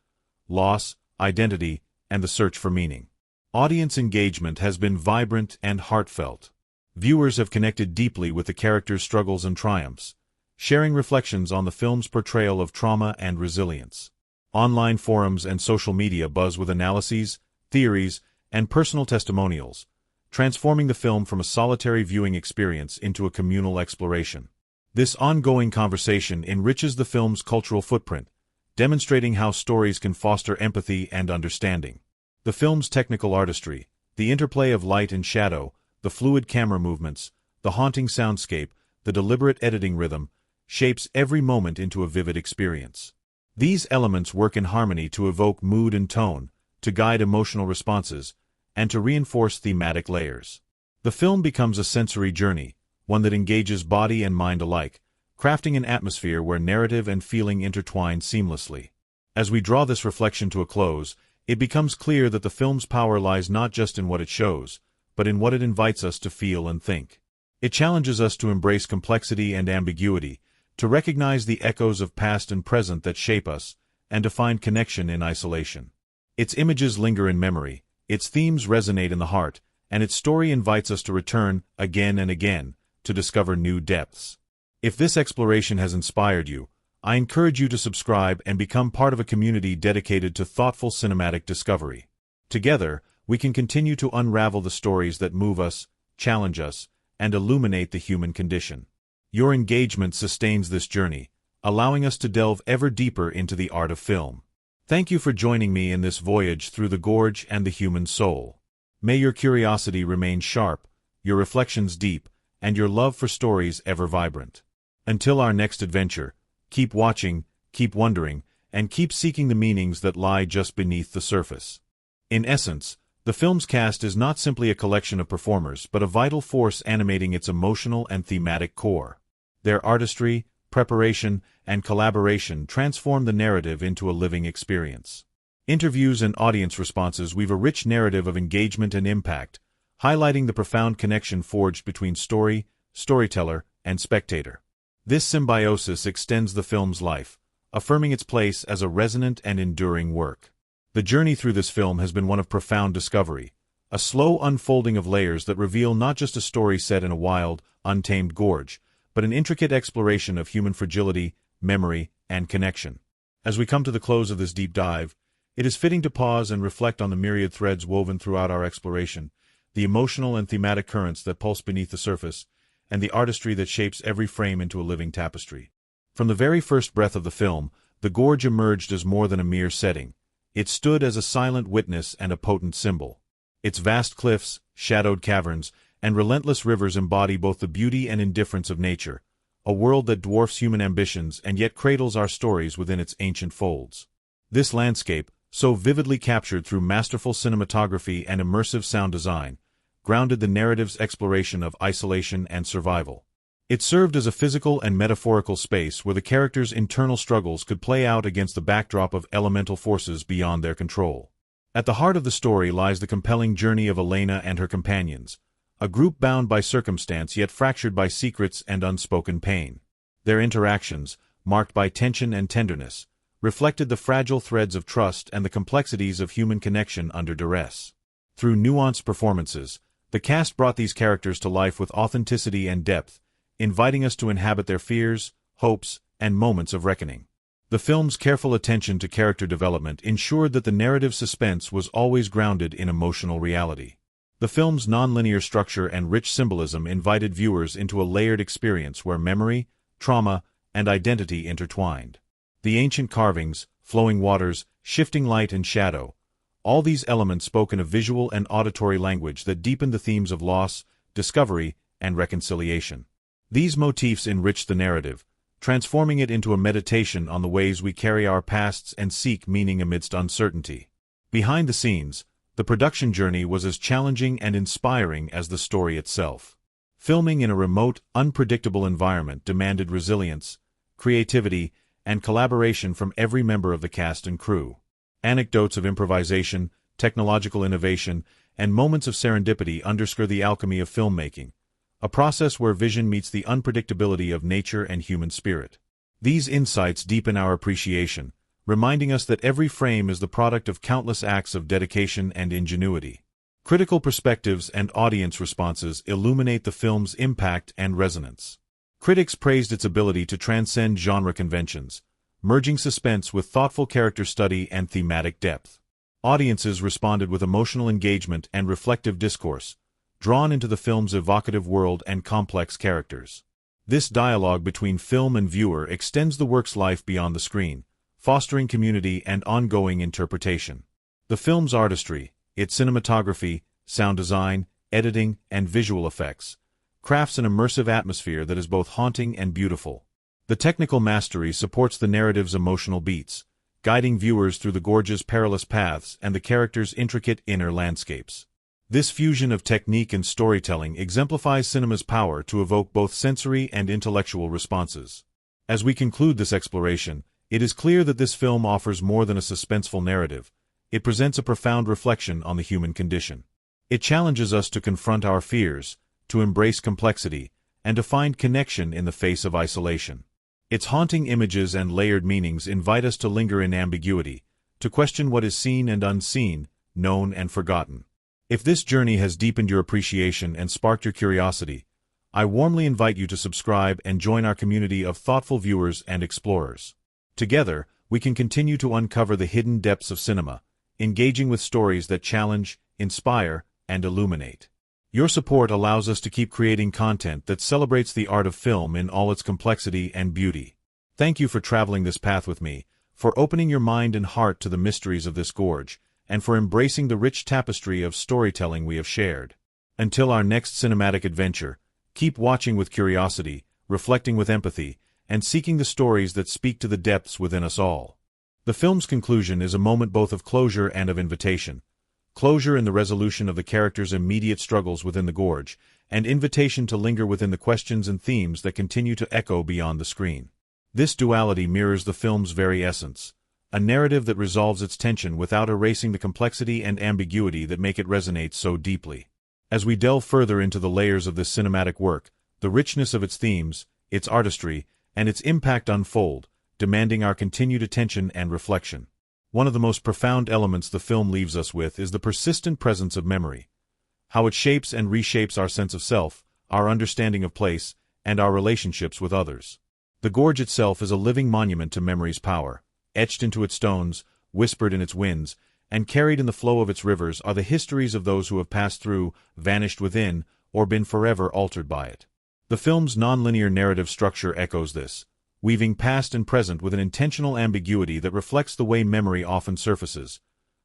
loss, identity, and the search for meaning. Audience engagement has been vibrant and heartfelt. Viewers have connected deeply with the characters' struggles and triumphs, sharing reflections on the film's portrayal of trauma and resilience. Online forums and social media buzz with analyses, theories, and personal testimonials, transforming the film from a solitary viewing experience into a communal exploration. This ongoing conversation enriches the film's cultural footprint, demonstrating how stories can foster empathy and understanding. The film's technical artistry, the interplay of light and shadow, the fluid camera movements, the haunting soundscape, the deliberate editing rhythm, shapes every moment into a vivid experience. These elements work in harmony to evoke mood and tone, to guide emotional responses, and to reinforce thematic layers. The film becomes a sensory journey, one that engages body and mind alike, crafting an atmosphere where narrative and feeling intertwine seamlessly. As we draw this reflection to a close, it becomes clear that the film's power lies not just in what it shows, but in what it invites us to feel and think. It challenges us to embrace complexity and ambiguity, to recognize the echoes of past and present that shape us, and to find connection in isolation. Its images linger in memory, its themes resonate in the heart, and its story invites us to return, again and again, to discover new depths. If this exploration has inspired you, I encourage you to subscribe and become part of a community dedicated to thoughtful cinematic discovery. Together, we can continue to unravel the stories that move us, challenge us, and illuminate the human condition. Your engagement sustains this journey, allowing us to delve ever deeper into the art of film. Thank you for joining me in this voyage through the gorge and the human soul. May your curiosity remain sharp, your reflections deep, and your love for stories ever vibrant. Until our next adventure, keep watching, keep wondering, and keep seeking the meanings that lie just beneath the surface. In essence, the film's cast is not simply a collection of performers but a vital force animating its emotional and thematic core. Their artistry, preparation, and collaboration transform the narrative into a living experience. Interviews and audience responses weave a rich narrative of engagement and impact, highlighting the profound connection forged between story, storyteller, and spectator. This symbiosis extends the film's life, affirming its place as a resonant and enduring work. The journey through this film has been one of profound discovery, a slow unfolding of layers that reveal not just a story set in a wild, untamed gorge, but an intricate exploration of human fragility, memory, and connection. As we come to the close of this deep dive, it is fitting to pause and reflect on the myriad threads woven throughout our exploration, the emotional and thematic currents that pulse beneath the surface, and the artistry that shapes every frame into a living tapestry. From the very first breath of the film, the gorge emerged as more than a mere setting. It stood as a silent witness and a potent symbol. Its vast cliffs, shadowed caverns, and relentless rivers embody both the beauty and indifference of nature, a world that dwarfs human ambitions and yet cradles our stories within its ancient folds. This landscape, so vividly captured through masterful cinematography and immersive sound design, grounded the narrative's exploration of isolation and survival. It served as a physical and metaphorical space where the characters' internal struggles could play out against the backdrop of elemental forces beyond their control. At the heart of the story lies the compelling journey of Elena and her companions, a group bound by circumstance yet fractured by secrets and unspoken pain. Their interactions, marked by tension and tenderness, reflected the fragile threads of trust and the complexities of human connection under duress. Through nuanced performances, the cast brought these characters to life with authenticity and depth, inviting us to inhabit their fears, hopes, and moments of reckoning. The film's careful attention to character development ensured that the narrative suspense was always grounded in emotional reality. The film's nonlinear structure and rich symbolism invited viewers into a layered experience where memory, trauma, and identity intertwined. The ancient carvings, flowing waters, shifting light and shadow, all these elements spoke in a visual and auditory language that deepened the themes of loss, discovery, and reconciliation. These motifs enriched the narrative, transforming it into a meditation on the ways we carry our pasts and seek meaning amidst uncertainty. Behind the scenes, the production journey was as challenging and inspiring as the story itself. Filming in a remote, unpredictable environment demanded resilience, creativity, and collaboration from every member of the cast and crew. Anecdotes of improvisation, technological innovation, and moments of serendipity underscore the alchemy of filmmaking, a process where vision meets the unpredictability of nature and human spirit. These insights deepen our appreciation, reminding us that every frame is the product of countless acts of dedication and ingenuity. Critical perspectives and audience responses illuminate the film's impact and resonance. Critics praised its ability to transcend genre conventions, merging suspense with thoughtful character study and thematic depth. Audiences responded with emotional engagement and reflective discourse, drawn into the film's evocative world and complex characters. This dialogue between film and viewer extends the work's life beyond the screen, fostering community and ongoing interpretation. The film's artistry, its cinematography, sound design, editing, and visual effects, crafts an immersive atmosphere that is both haunting and beautiful. The technical mastery supports the narrative's emotional beats, guiding viewers through the gorge's perilous paths and the characters' intricate inner landscapes. This fusion of technique and storytelling exemplifies cinema's power to evoke both sensory and intellectual responses. As we conclude this exploration, it is clear that this film offers more than a suspenseful narrative. It presents a profound reflection on the human condition. It challenges us to confront our fears, to embrace complexity, and to find connection in the face of isolation. Its haunting images and layered meanings invite us to linger in ambiguity, to question what is seen and unseen, known and forgotten. If this journey has deepened your appreciation and sparked your curiosity, I warmly invite you to subscribe and join our community of thoughtful viewers and explorers. Together, we can continue to uncover the hidden depths of cinema, engaging with stories that challenge, inspire, and illuminate. Your support allows us to keep creating content that celebrates the art of film in all its complexity and beauty. Thank you for traveling this path with me, for opening your mind and heart to the mysteries of this gorge, and for embracing the rich tapestry of storytelling we have shared. Until our next cinematic adventure, keep watching with curiosity, reflecting with empathy, and seeking the stories that speak to the depths within us all. The film's conclusion is a moment both of closure and of invitation. Closure in the resolution of the characters' immediate struggles within the gorge, and invitation to linger within the questions and themes that continue to echo beyond the screen. This duality mirrors the film's very essence, a narrative that resolves its tension without erasing the complexity and ambiguity that make it resonate so deeply. As we delve further into the layers of this cinematic work, the richness of its themes, its artistry, and its impact unfold, demanding our continued attention and reflection. One of the most profound elements the film leaves us with is the persistent presence of memory. How it shapes and reshapes our sense of self, our understanding of place, and our relationships with others. The gorge itself is a living monument to memory's power. Etched into its stones, whispered in its winds, and carried in the flow of its rivers are the histories of those who have passed through, vanished within, or been forever altered by it. The film's nonlinear narrative structure echoes this, weaving past and present with an intentional ambiguity that reflects the way memory often surfaces,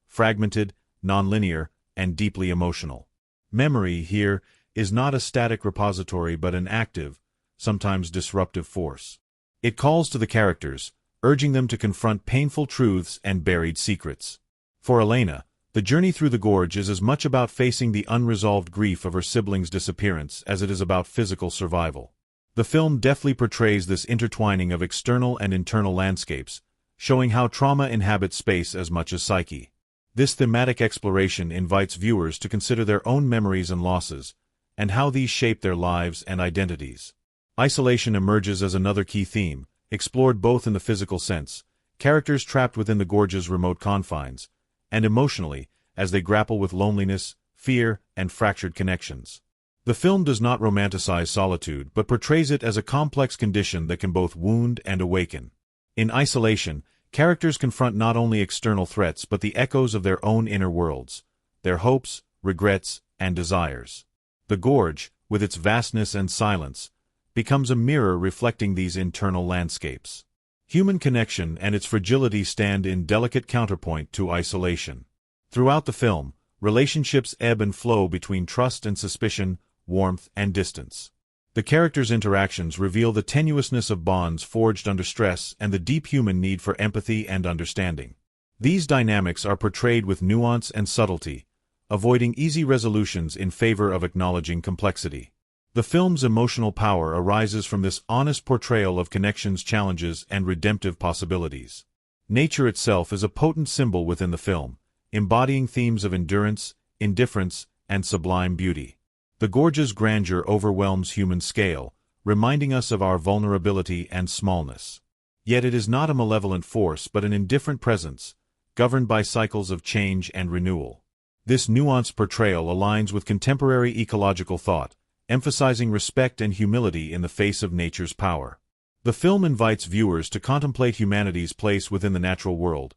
fragmented, nonlinear, and deeply emotional. Memory, here, is not a static repository but an active, sometimes disruptive force. It calls to the characters, urging them to confront painful truths and buried secrets. For Elena, the journey through the gorge is as much about facing the unresolved grief of her siblings' disappearance as it is about physical survival. The film deftly portrays this intertwining of external and internal landscapes, showing how trauma inhabits space as much as psyche. This thematic exploration invites viewers to consider their own memories and losses, and how these shape their lives and identities. Isolation emerges as another key theme, explored both in the physical sense, characters trapped within the gorge's remote confines, and emotionally, as they grapple with loneliness, fear, and fractured connections. The film does not romanticize solitude but portrays it as a complex condition that can both wound and awaken. In isolation, characters confront not only external threats but the echoes of their own inner worlds, their hopes, regrets, and desires. The gorge, with its vastness and silence, becomes a mirror reflecting these internal landscapes. Human connection and its fragility stand in delicate counterpoint to isolation. Throughout the film, relationships ebb and flow between trust and suspicion, warmth and distance. The characters' interactions reveal the tenuousness of bonds forged under stress and the deep human need for empathy and understanding. These dynamics are portrayed with nuance and subtlety, avoiding easy resolutions in favor of acknowledging complexity. The film's emotional power arises from this honest portrayal of connections, challenges, and redemptive possibilities. Nature itself is a potent symbol within the film, embodying themes of endurance, indifference, and sublime beauty. The gorge's grandeur overwhelms human scale, reminding us of our vulnerability and smallness. Yet it is not a malevolent force but an indifferent presence, governed by cycles of change and renewal. This nuanced portrayal aligns with contemporary ecological thought, emphasizing respect and humility in the face of nature's power. The film invites viewers to contemplate humanity's place within the natural world,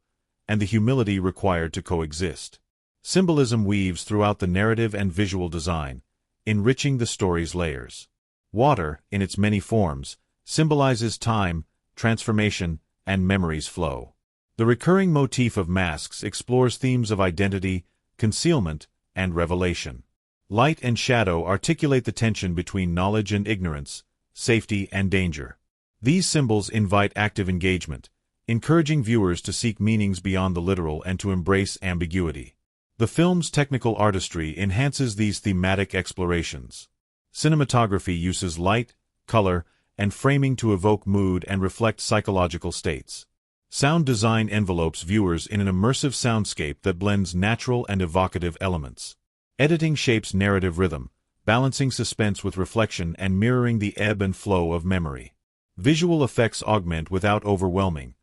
and the humility required to coexist. Symbolism weaves throughout the narrative and visual design, enriching the story's layers. Water, in its many forms, symbolizes time, transformation, and memory's flow. The recurring motif of masks explores themes of identity, concealment, and revelation. Light and shadow articulate the tension between knowledge and ignorance, safety and danger. These symbols invite active engagement, encouraging viewers to seek meanings beyond the literal and to embrace ambiguity. The film's technical artistry enhances these thematic explorations. Cinematography uses light, color, and framing to evoke mood and reflect psychological states. Sound design envelopes viewers in an immersive soundscape that blends natural and evocative elements. Editing shapes narrative rhythm, balancing suspense with reflection and mirroring the ebb and flow of memory. Visual effects augment without overwhelming,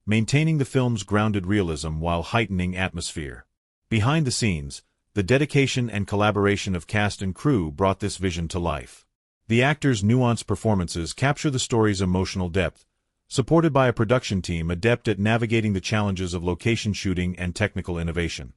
maintaining the film's grounded realism while heightening atmosphere. Behind the scenes, the dedication and collaboration of cast and crew brought this vision to life. The actors' nuanced performances capture the story's emotional depth, supported by a production team adept at navigating the challenges of location shooting and technical innovation.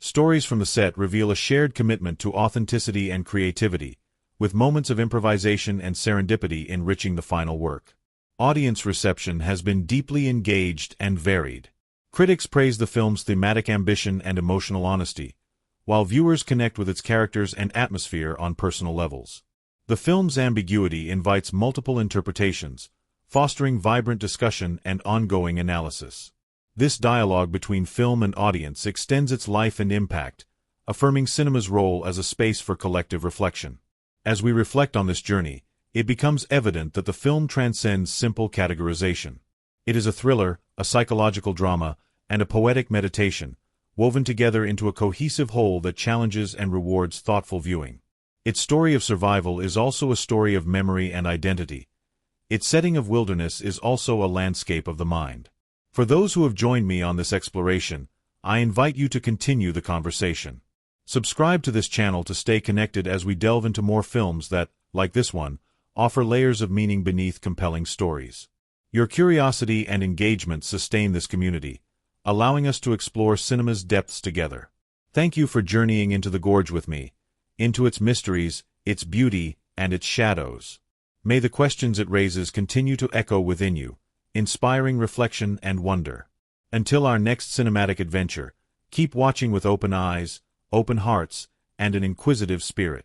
Stories from the set reveal a shared commitment to authenticity and creativity, with moments of improvisation and serendipity enriching the final work. Audience reception has been deeply engaged and varied. Critics praise the film's thematic ambition and emotional honesty, while viewers connect with its characters and atmosphere on personal levels. The film's ambiguity invites multiple interpretations, fostering vibrant discussion and ongoing analysis. This dialogue between film and audience extends its life and impact, affirming cinema's role as a space for collective reflection. As we reflect on this journey, it becomes evident that the film transcends simple categorization. It is a thriller, a psychological drama, and a poetic meditation, woven together into a cohesive whole that challenges and rewards thoughtful viewing. Its story of survival is also a story of memory and identity. Its setting of wilderness is also a landscape of the mind. For those who have joined me on this exploration, I invite you to continue the conversation. Subscribe to this channel to stay connected as we delve into more films that, like this one, offer layers of meaning beneath compelling stories. Your curiosity and engagement sustain this community, allowing us to explore cinema's depths together. Thank you for journeying into the Gorge with me, into its mysteries, its beauty, and its shadows. May the questions it raises continue to echo within you, inspiring reflection and wonder. Until our next cinematic adventure, keep watching with open eyes, open hearts, and an inquisitive spirit.